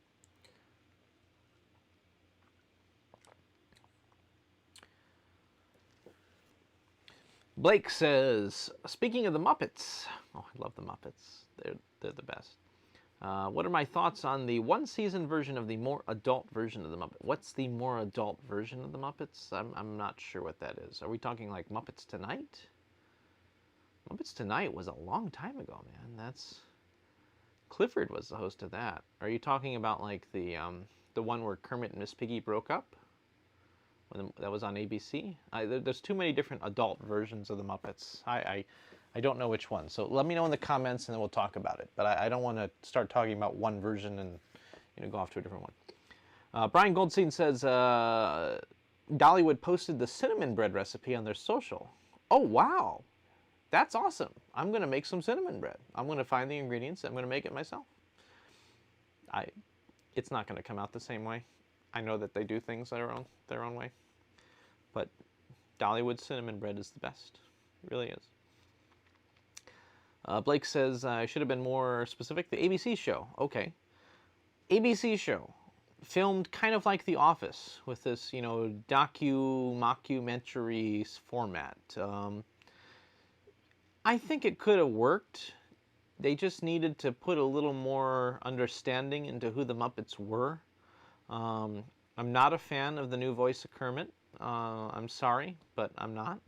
Blake says, speaking of the Muppets. Oh, I love the Muppets. They're the best. What are my thoughts on the one-season version of the more adult version of the Muppets? What's the more adult version of the Muppets? I'm not sure what that is. Are we talking like Muppets Tonight? Muppets Tonight was a long time ago, man. Clifford was the host of that. Are you talking about like the one where Kermit and Miss Piggy broke up? That was on ABC? There's too many different adult versions of the Muppets. I don't know which one. So let me know in the comments and then we'll talk about it. But I don't want to start talking about one version and go off to a different one. Brian Goldstein says, Dollywood posted the cinnamon bread recipe on their social. Oh, wow. That's awesome. I'm going to make some cinnamon bread. I'm going to find the ingredients. I'm going to make it myself. It's not going to come out the same way. I know that they do things their own way. But Dollywood cinnamon bread is the best. It really is. Blake says, I should have been more specific. The ABC show. Okay. ABC show. Filmed kind of like The Office with this, mockumentary format. I think it could have worked. They just needed to put a little more understanding into who the Muppets were. I'm not a fan of the new voice of Kermit. I'm sorry, but I'm not.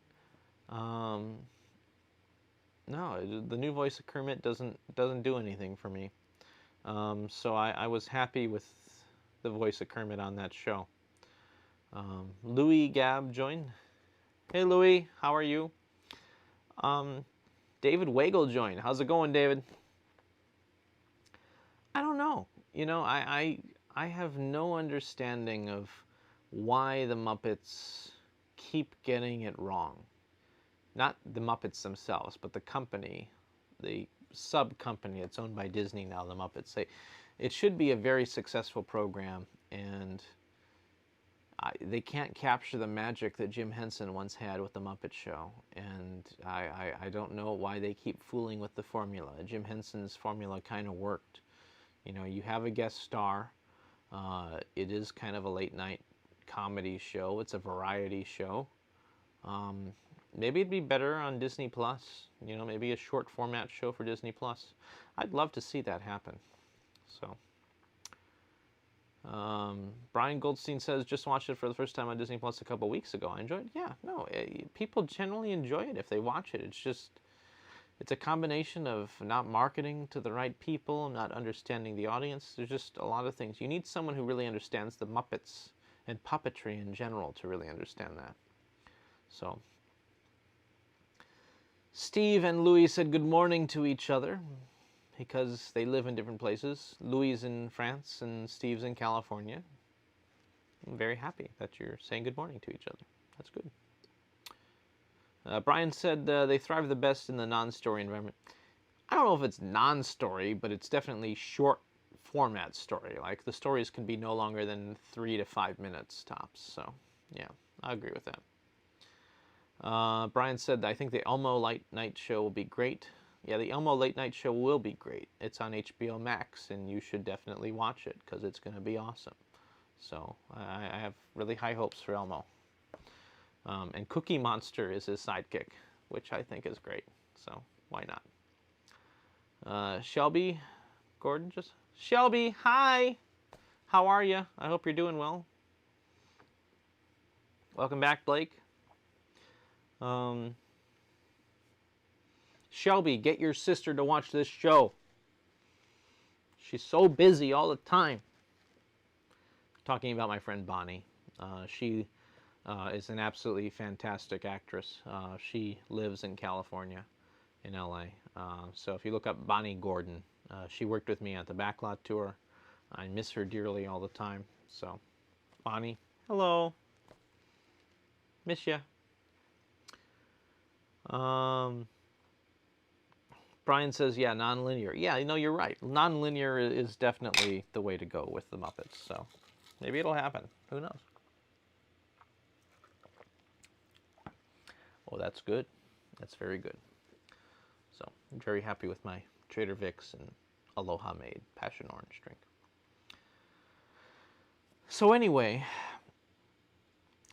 No, the new voice of Kermit doesn't do anything for me. So I was happy with the voice of Kermit on that show. Louis Gab joined. Hey Louis, how are you? David Wagle joined. How's it going, David? I don't know. I have no understanding of why the Muppets keep getting it wrong. Not the Muppets themselves, but the company, the sub-company. It's owned by Disney now, the Muppets. It should be a very successful program, and they can't capture the magic that Jim Henson once had with the Muppet Show, and I don't know why they keep fooling with the formula. Jim Henson's formula kind of worked. You know, you have a guest star. It is kind of a late night comedy show. It's a variety show. Maybe it'd be better on Disney Plus. You know, maybe a short format show for Disney Plus. I'd love to see that happen. So. Brian Goldstein says, just watched it for the first time on Disney Plus a couple weeks ago. I enjoyed it. Yeah, no, people generally enjoy it if they watch it. It's a combination of not marketing to the right people, not understanding the audience. There's just a lot of things. You need someone who really understands the Muppets and puppetry in general to really understand that. So, Steve and Louis said good morning to each other, because they live in different places. Louis is in France and Steve's in California. I'm very happy that you're saying good morning to each other. That's good. Brian said they thrive the best in the non-story environment. I don't know if it's non-story, but it's definitely short format story. Like, the stories can be no longer than 3 to 5 minutes tops. So, yeah, I agree with that. Brian said, I think the Elmo Late Night Show will be great. Yeah, the Elmo Late Night Show will be great. It's on HBO Max, and you should definitely watch it, because it's going to be awesome. So, I have really high hopes for Elmo. And Cookie Monster is his sidekick, which I think is great. So, why not? Shelby Gordon just... Shelby, hi! How are you? I hope you're doing well. Welcome back, Blake. Shelby, get your sister to watch this show. She's so busy all the time. Talking about my friend Bonnie. She is an absolutely fantastic actress. She lives in California, in LA. So if you look up Bonnie Gordon, she worked with me at the Backlot tour. I miss her dearly all the time. So, Bonnie, hello. Miss ya. Brian says, yeah, non-linear. Yeah, no, you're right. Non-linear is definitely the way to go with the Muppets. So maybe it'll happen. Who knows? Oh, that's good. That's very good. So I'm very happy with my Trader Vic's and Aloha Made Passion Orange drink. So anyway,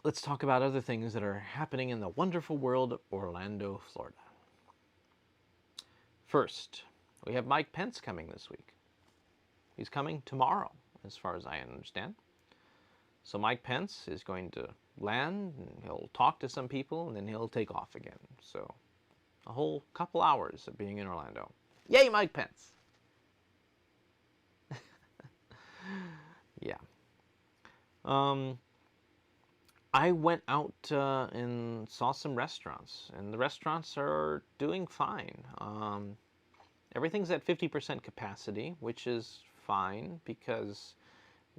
let's talk about other things that are happening in the wonderful world of Orlando, Florida. First, we have Mike Pence coming this week. He's coming tomorrow, as far as I understand. So Mike Pence is going to land, and he'll talk to some people, and then he'll take off again. So a whole couple hours of being in Orlando. Yay, Mike Pence! Yeah. I went out and saw some restaurants, and the restaurants are doing fine. Everything's at 50% capacity, which is fine because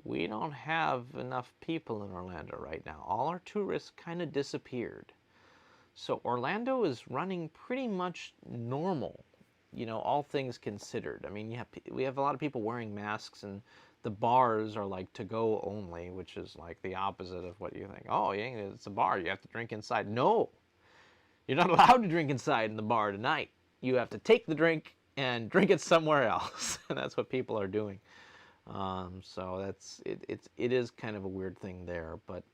we don't have enough people in Orlando right now. All our tourists kind of disappeared. So Orlando is running pretty much normal, you know, all things considered. I mean, we have a lot of people wearing masks, and the bars are like to-go only, which is like the opposite of what you think. Oh, yeah, it's a bar. You have to drink inside. No, you're not allowed to drink inside in the bar tonight. You have to take the drink and drink it somewhere else. And that's what people are doing. So it is kind of a weird thing there. But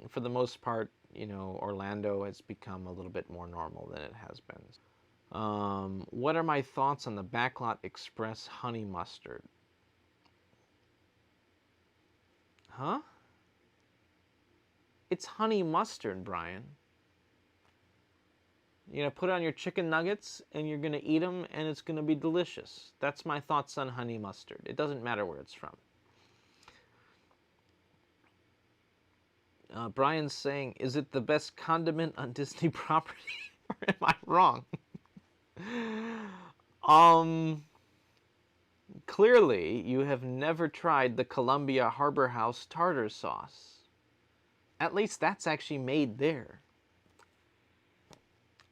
for the most part, you know, Orlando has become a little bit more normal than it has been. What are my thoughts on the Backlot Express honey mustard? Huh? It's honey mustard, Brian. You're going to put it on your chicken nuggets, and you're going to eat them, and it's going to be delicious. That's my thoughts on honey mustard. It doesn't matter where it's from. Brian's saying, is it the best condiment on Disney property? Or am I wrong? Clearly, you have never tried the Columbia Harbor House tartar sauce. At least that's actually made there.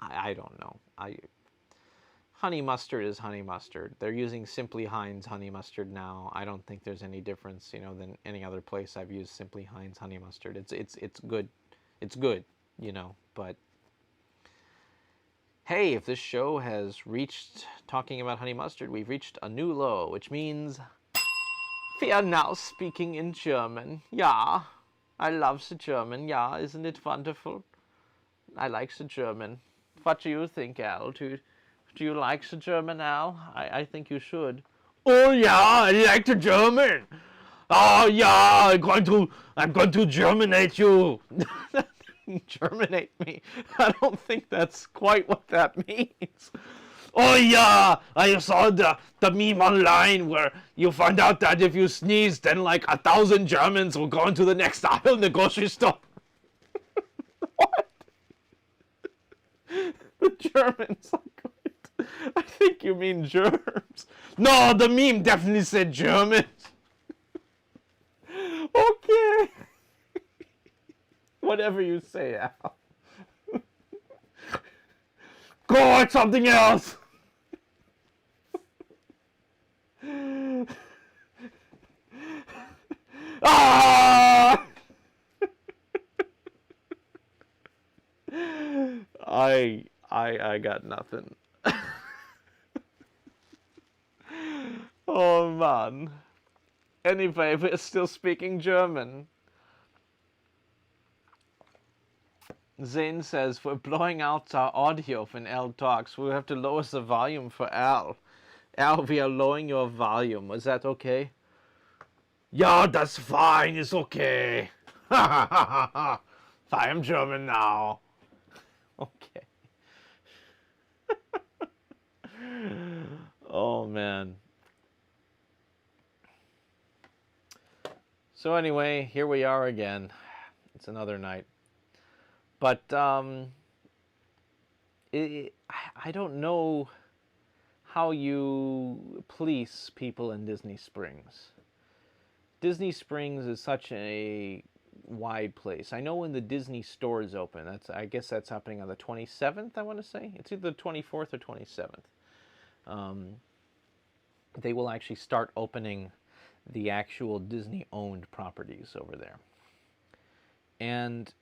I don't know. honey mustard is honey mustard. They're using Simply Heinz honey mustard now. I don't think there's any difference, you know, than any other place I've used Simply Heinz honey mustard. It's good. It's good, you know, but hey, if this show has reached talking about honey mustard, we've reached a new low, which means we are now speaking in German. Ja, I love the German. Ja, isn't it wonderful? I like the German. What do you think, Al? Do you like the German, Al? I think you should. Oh yeah, I like the German. Oh yeah, I'm going to germinate you. Germinate me. I don't think that's quite what that means. Oh yeah, I saw the meme online where you find out that if you sneeze, then like 1,000 Germans will go into the next aisle in the grocery store. What? The Germans. I think you mean germs. No, the meme definitely said Germans. Okay. Whatever you say, Al. Go watch something else. Ah! I got nothing. Oh man. Anyway, we're still speaking German. Zane says, we're blowing out our audio when Al talks. We'll have to lower the volume for Al. Al, we are lowering your volume. Is that okay? Yeah, that's fine. It's okay. I am German now. Okay. Oh, man. So anyway, here we are again. It's another night. But I don't know how you police people in Disney Springs. Disney Springs is such a wide place. I know when the Disney store is open. I guess that's happening on the 27th, I want to say. It's either the 24th or 27th. They will actually start opening the actual Disney-owned properties over there. And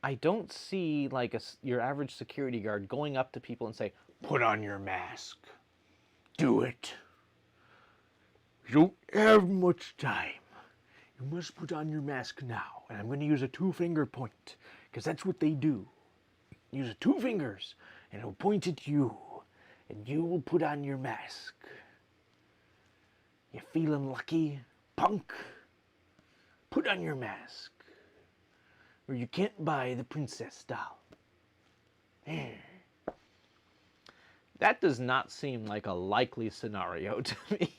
I don't see like your average security guard going up to people and say, put on your mask. Do it. You don't have much time. You must put on your mask now. And I'm going to use a 2-finger point, because that's what they do. Use 2 fingers, and it'll point at you, and you will put on your mask. You feeling lucky, punk? Put on your mask, or you can't buy the princess doll. That does not seem like a likely scenario to me.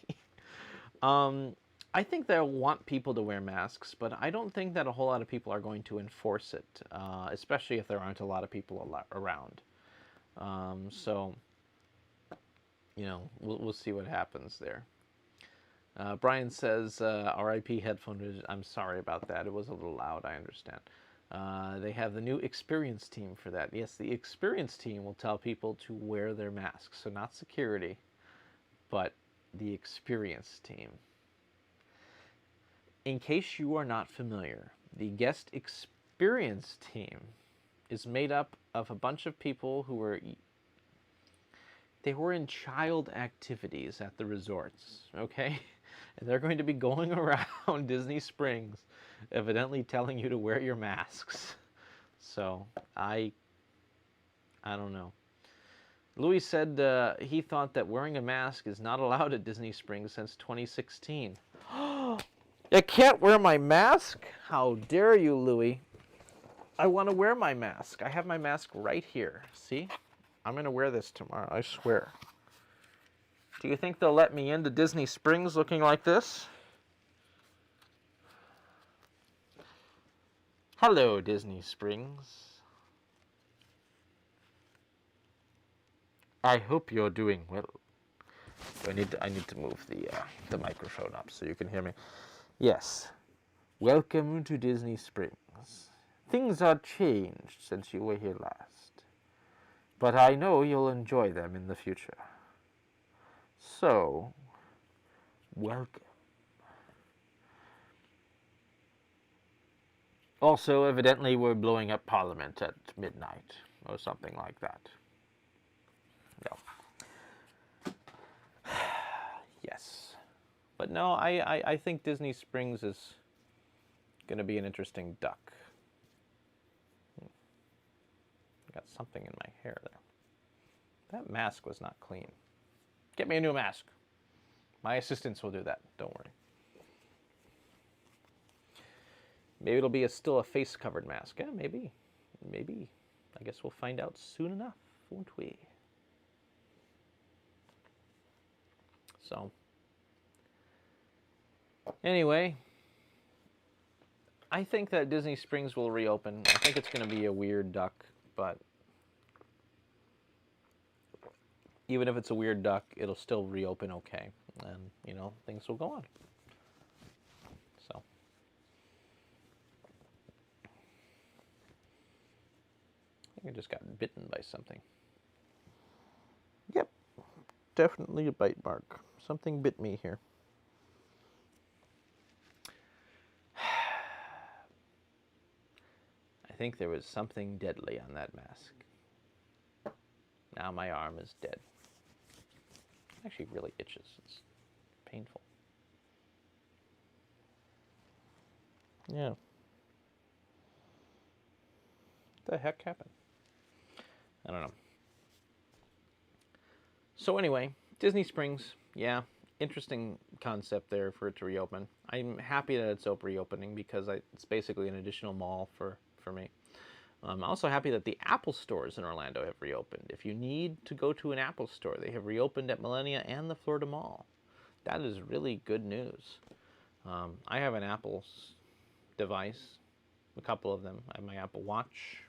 I think they'll want people to wear masks, but I don't think that a whole lot of people are going to enforce it, especially if there aren't a lot of people around. So, you know, we'll see what happens there. Brian says, RIP headphone. I'm sorry about that. It was a little loud, I understand. They have the new experience team for that. Yes, the experience team will tell people to wear their masks. So not security, but the experience team. In case you are not familiar, the guest experience team is made up of a bunch of people who were in child activities at the resorts, okay? And they're going to be going around Disney Springs evidently telling you to wear your masks. So, I don't know. Louis said he thought that wearing a mask is not allowed at Disney Springs since 2016. I can't wear my mask? How dare you, Louis? I want to wear my mask. I have my mask right here. See? I'm going to wear this tomorrow, I swear. Do you think they'll let me into Disney Springs looking like this? Hello, Disney Springs. I hope you're doing well. I need to move the microphone up so you can hear me. Yes. Welcome to Disney Springs. Things are changed since you were here last, but I know you'll enjoy them in the future. So, welcome. Also, evidently, we're blowing up Parliament at midnight, or something like that. No. Yes. But no, I think Disney Springs is going to be an interesting duck. Got something in my hair there. That mask was not clean. Get me a new mask. My assistants will do that. Don't worry. Maybe it'll be still a face-covered mask. Yeah, maybe. Maybe. I guess we'll find out soon enough, won't we? So, anyway, I think that Disney Springs will reopen. I think it's going to be a weird duck, but even if it's a weird duck, it'll still reopen okay. And, you know, things will go on. So. I think I just got bitten by something. Yep. Definitely a bite mark. Something bit me here. I think there was something deadly on that mask. Now my arm is dead. It actually really itches. It's painful. Yeah. What the heck happened? I don't know. So anyway, Disney Springs, yeah, interesting concept there for it to reopen. I'm happy that it's reopening because it's basically an additional mall for me. I'm also happy that the Apple stores in Orlando have reopened. If you need to go to an Apple store, they have reopened at Millenia and the Florida Mall. That is really good news. I have an Apple device, a couple of them. I have my Apple Watch.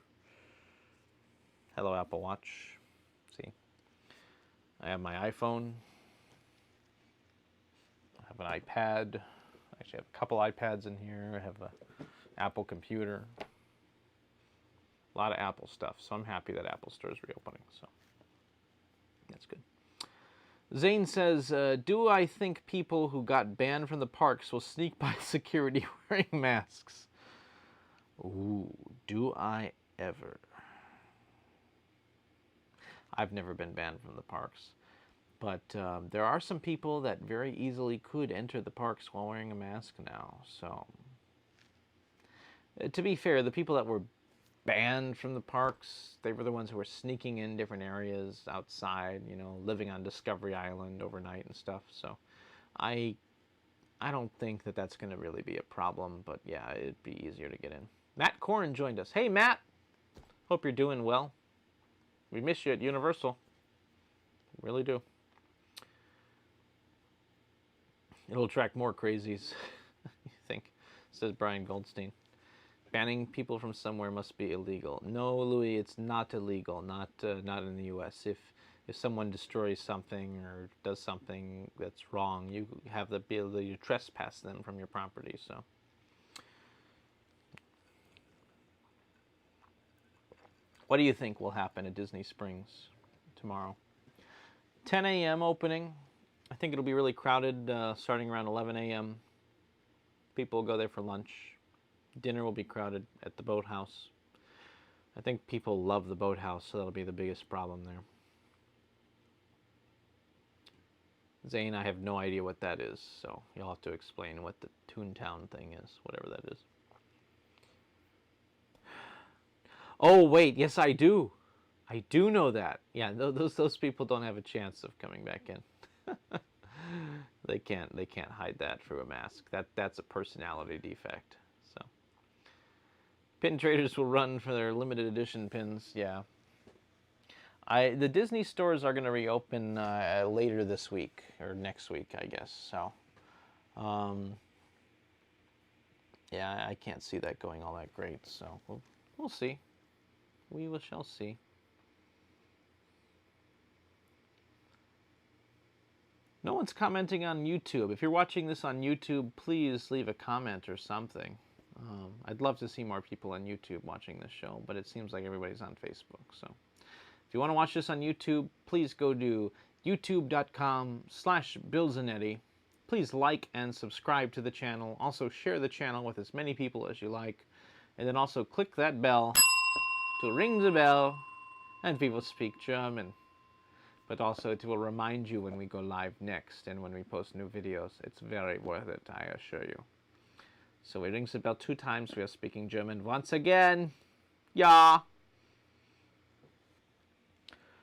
Hello, Apple Watch. See? I have my iPhone. I have an iPad. Actually, I have a couple iPads in here. I have an Apple computer. A lot of Apple stuff. So I'm happy that Apple Store is reopening. So that's good. Zane says, do I think people who got banned from the parks will sneak by security wearing masks? Ooh, do I ever? I've never been banned from the parks. But there are some people that very easily could enter the parks while wearing a mask now. So, to be fair, the people that were banned from the parks, they were the ones who were sneaking in different areas outside, you know, living on Discovery Island overnight and stuff. So, I don't think that that's going to really be a problem. But yeah, it'd be easier to get in. Matt Corrin joined us. Hey, Matt. Hope you're doing well. We miss you at Universal. Really do. It'll attract more crazies, you think, says Brian Goldstein. Banning people from somewhere must be illegal. No, Louis, it's not illegal. Not in the U.S. If someone destroys something or does something that's wrong, you have the ability to trespass them from your property. So. What do you think will happen at Disney Springs tomorrow? 10 a.m. opening. I think it'll be really crowded starting around 11 a.m. People will go there for lunch. Dinner will be crowded at the boathouse. I think people love the boathouse, so that'll be the biggest problem there. Zane, I have no idea what that is, so you'll have to explain what the Toontown thing is, whatever that is. Oh, wait, yes, I do. I do know that. Yeah, those people don't have a chance of coming back in. They can't hide that through a mask. That's a personality defect. So, pin traders will run for their limited edition pins. Yeah. The Disney stores are going to reopen later this week or next week, I guess. So, yeah, I can't see that going all that great. So we'll see. We shall see. No one's commenting on YouTube. If you're watching this on YouTube, please leave a comment or something. I'd love to see more people on YouTube watching this show, but it seems like everybody's on Facebook. So if you want to watch this on YouTube, please go to youtube.com/Bill Zanetti. Please like and subscribe to the channel. Also share the channel with as many people as you like. And then also click that bell to ring the bell, and people speak German. But also it will remind you when we go live next and when we post new videos. It's very worth it, I assure you. So it rings the bell 2 times. We are speaking German once again. Ja.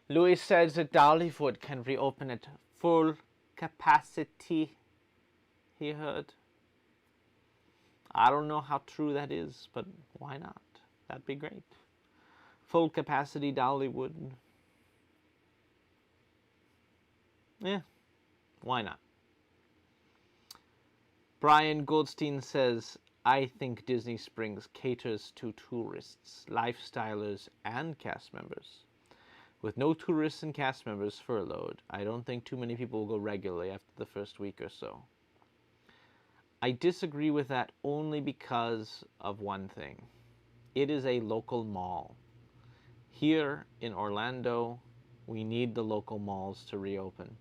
Louis says that Dollywood can reopen at full capacity, he heard. I don't know how true that is, but why not? That'd be great. Full capacity Dollywood. Yeah, why not? Brian Goldstein says, I think Disney Springs caters to tourists, lifestylers, and cast members. With no tourists and cast members furloughed, I don't think too many people will go regularly after the first week or so. I disagree with that only because of one thing. It is a local mall. Here in Orlando, we need the local malls to reopen.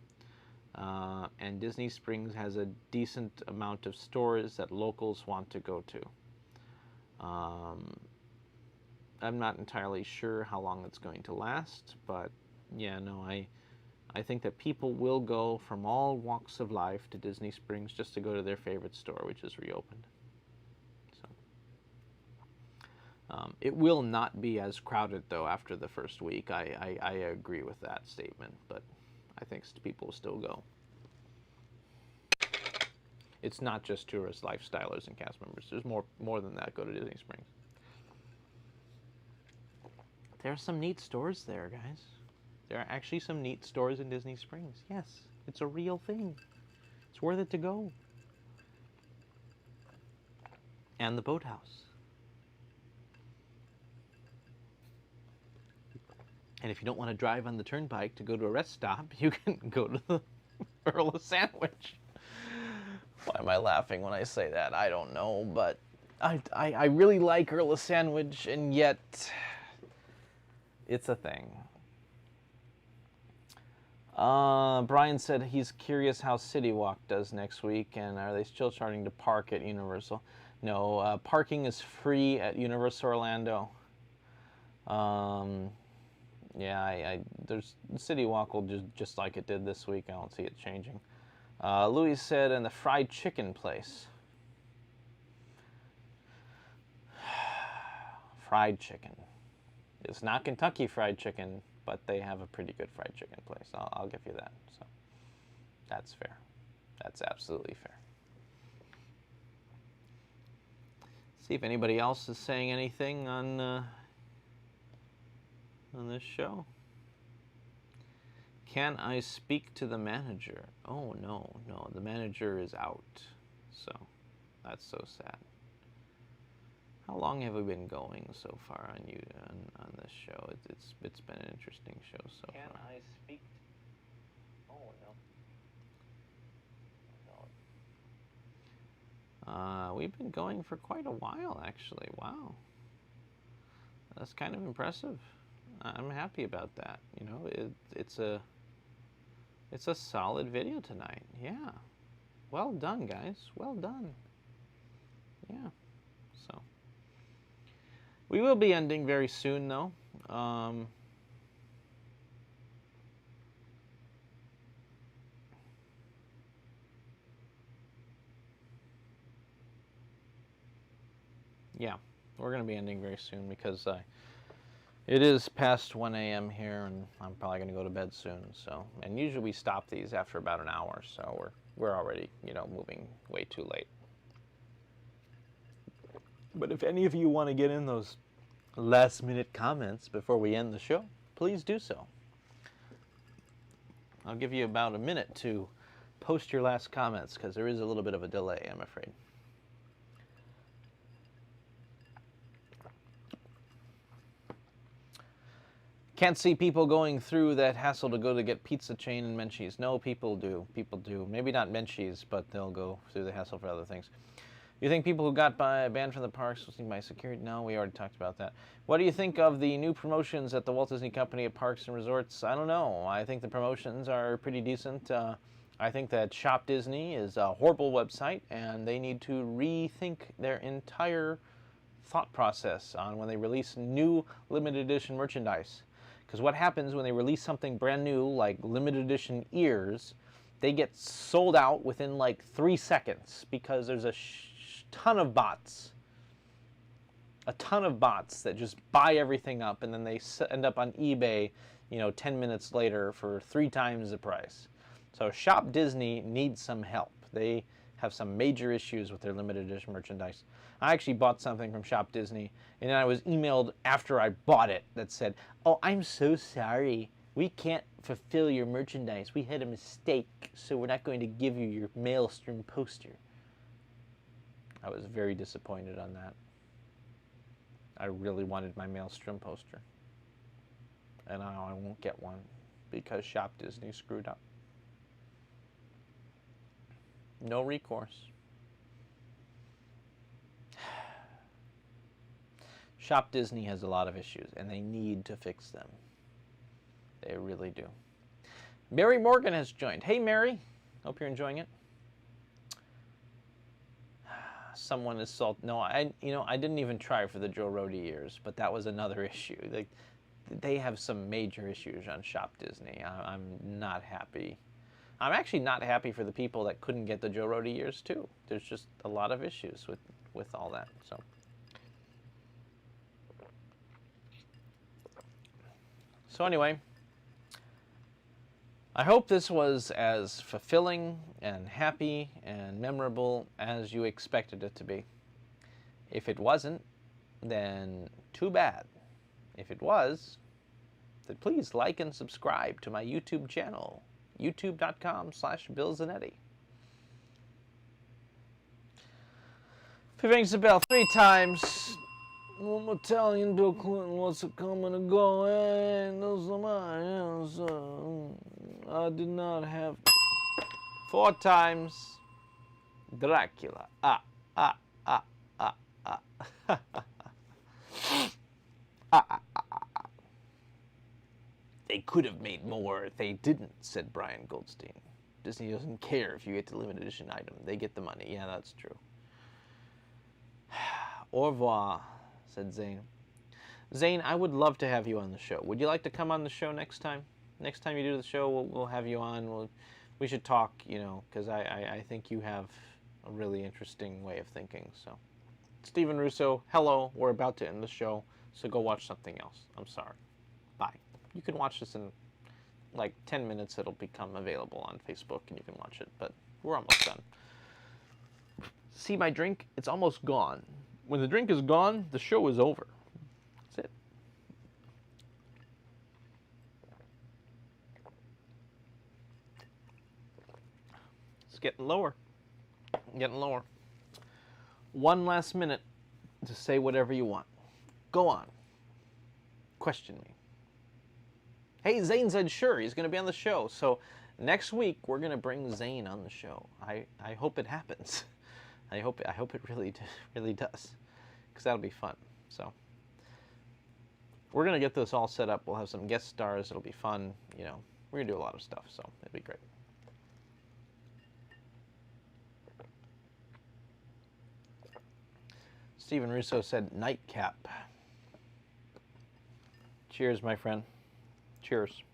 And Disney Springs has a decent amount of stores that locals want to go to. I'm not entirely sure how long it's going to last, but yeah, no, I think that people will go from all walks of life to Disney Springs just to go to their favorite store, which is reopened. So it will not be as crowded, though, after the first week. I agree with that statement, but I think people will still go. It's not just tourists, lifestylers, and cast members. There's more than that go to Disney Springs. There are some neat stores there, guys. There are actually some neat stores in Disney Springs. Yes, it's a real thing. It's worth it to go. And the boathouse. And if you don't want to drive on the turnpike to go to a rest stop, you can go to the Earl of Sandwich. Why am I laughing when I say that? I don't know, but I really like Earl of Sandwich, and yet it's a thing. Brian said he's curious how City Walk does next week, and are they still starting to park at Universal? No, parking is free at Universal Orlando. Yeah, there's City Walk will just like it did this week. I don't see it changing. Louis said, and the fried chicken place. Fried chicken. It's not Kentucky Fried Chicken, but they have a pretty good fried chicken place. I'll give you that. So that's fair. That's absolutely fair. See if anybody else is saying anything on this show. Can I speak to the manager? Oh, no, the manager is out. So that's so sad. How long have we been going so far on this show? It's been an interesting show so far. Can I speak? Oh, no. We've been going for quite a while, actually. Wow. That's kind of impressive. I'm happy about that. You know, it's a solid video tonight. Yeah. Well done, guys. Well done. Yeah. So we will be ending very soon, though. Yeah, we're going to be ending very soon because it is past 1 a.m. here, and I'm probably going to go to bed soon. So, and usually we stop these after about an hour, so we're already, moving way too late. But if any of you want to get in those last-minute comments before we end the show, please do so. I'll give you about a minute to post your last comments, because there is a little bit of a delay, I'm afraid. Can't see people going through that hassle to go to get pizza chain and Menchie's. No, people do. People do. Maybe not Menchie's, but they'll go through the hassle for other things. You think people who got banned from the parks listening by security? No, we already talked about that. What do you think of the new promotions at the Walt Disney Company at parks and resorts? I don't know. I think the promotions are pretty decent. I think that Shop Disney is a horrible website, and they need to rethink their entire thought process on when they release new limited edition merchandise. Because what happens when they release something brand new, like limited edition ears, they get sold out within like 3 seconds because there's a ton of bots. A ton of bots that just buy everything up, and then they end up on eBay, 10 minutes later for 3 times the price. So Shop Disney needs some help. They have some major issues with their limited edition merchandise. I actually bought something from Shop Disney, and then I was emailed after I bought it that said, "Oh, I'm so sorry. We can't fulfill your merchandise. We had a mistake, so we're not going to give you your Maelstrom poster." I was very disappointed on that. I really wanted my Maelstrom poster. And now I won't get one because Shop Disney screwed up. No recourse. Shop Disney has a lot of issues, and they need to fix them. They really do. Mary Morgan has joined. Hey, Mary. Hope you're enjoying it. Someone is salt. No, I didn't even try for the Joe Rohde ears, but that was another issue. They have some major issues on Shop Disney. I'm not happy. I'm actually not happy for the people that couldn't get the Joe Rohde ears too. There's just a lot of issues with all that. So anyway, I hope this was as fulfilling and happy and memorable as you expected it to be. If it wasn't, then too bad. If it was, then please like and subscribe to my YouTube channel, youtube.com/BillZanetti. If it rings the bell 3 times, one Italian Bill Clinton wants to come and go. Hey, those are my hands. I did not have 4 times. Dracula. They could have made more if they didn't, said Brian Goldstein. Disney doesn't care if you get the limited edition item. They get the money. Yeah, that's true. Au revoir, said Zane. Zane, I would love to have you on the show. Would you like to come on the show next time? Next time you do the show, we'll have you on. We should talk, because I think you have a really interesting way of thinking. So, Stephen Russo, hello. We're about to end the show, so go watch something else. I'm sorry. Bye. You can watch this in like 10 minutes. It'll become available on Facebook, and you can watch it, but we're almost done. See my drink? It's almost gone. When the drink is gone, the show is over. That's it. It's getting lower. Getting lower. 1 last minute to say whatever you want. Go on. Question me. Hey, Zane said sure, he's going to be on the show. So next week, we're going to bring Zane on the show. I hope it happens. I hope it really does, because that'll be fun. So we're going to get this all set up. We'll have some guest stars. It'll be fun. We're going to do a lot of stuff, so it'll be great. Stephen Russo said nightcap. Cheers, my friend. Cheers.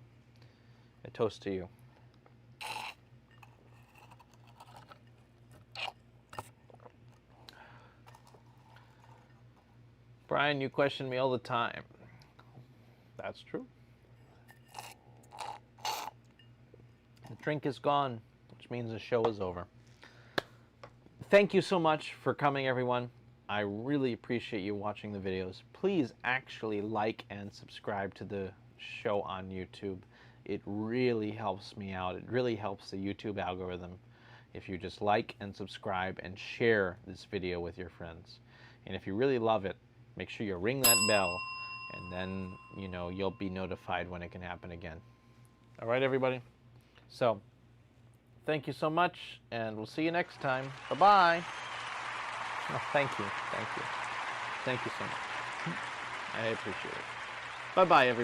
A toast to you. Brian, you question me all the time. That's true. The drink is gone, which means the show is over. Thank you so much for coming, everyone. I really appreciate you watching the videos. Please actually like and subscribe to the show on YouTube. It really helps me out. It really helps the YouTube algorithm if you just like and subscribe and share this video with your friends. And if you really love it, make sure you ring that bell, and then, you'll be notified when it can happen again. All right, everybody? So, thank you so much, and we'll see you next time. Bye-bye. Oh, thank you. Thank you. Thank you so much. I appreciate it. Bye-bye, everybody.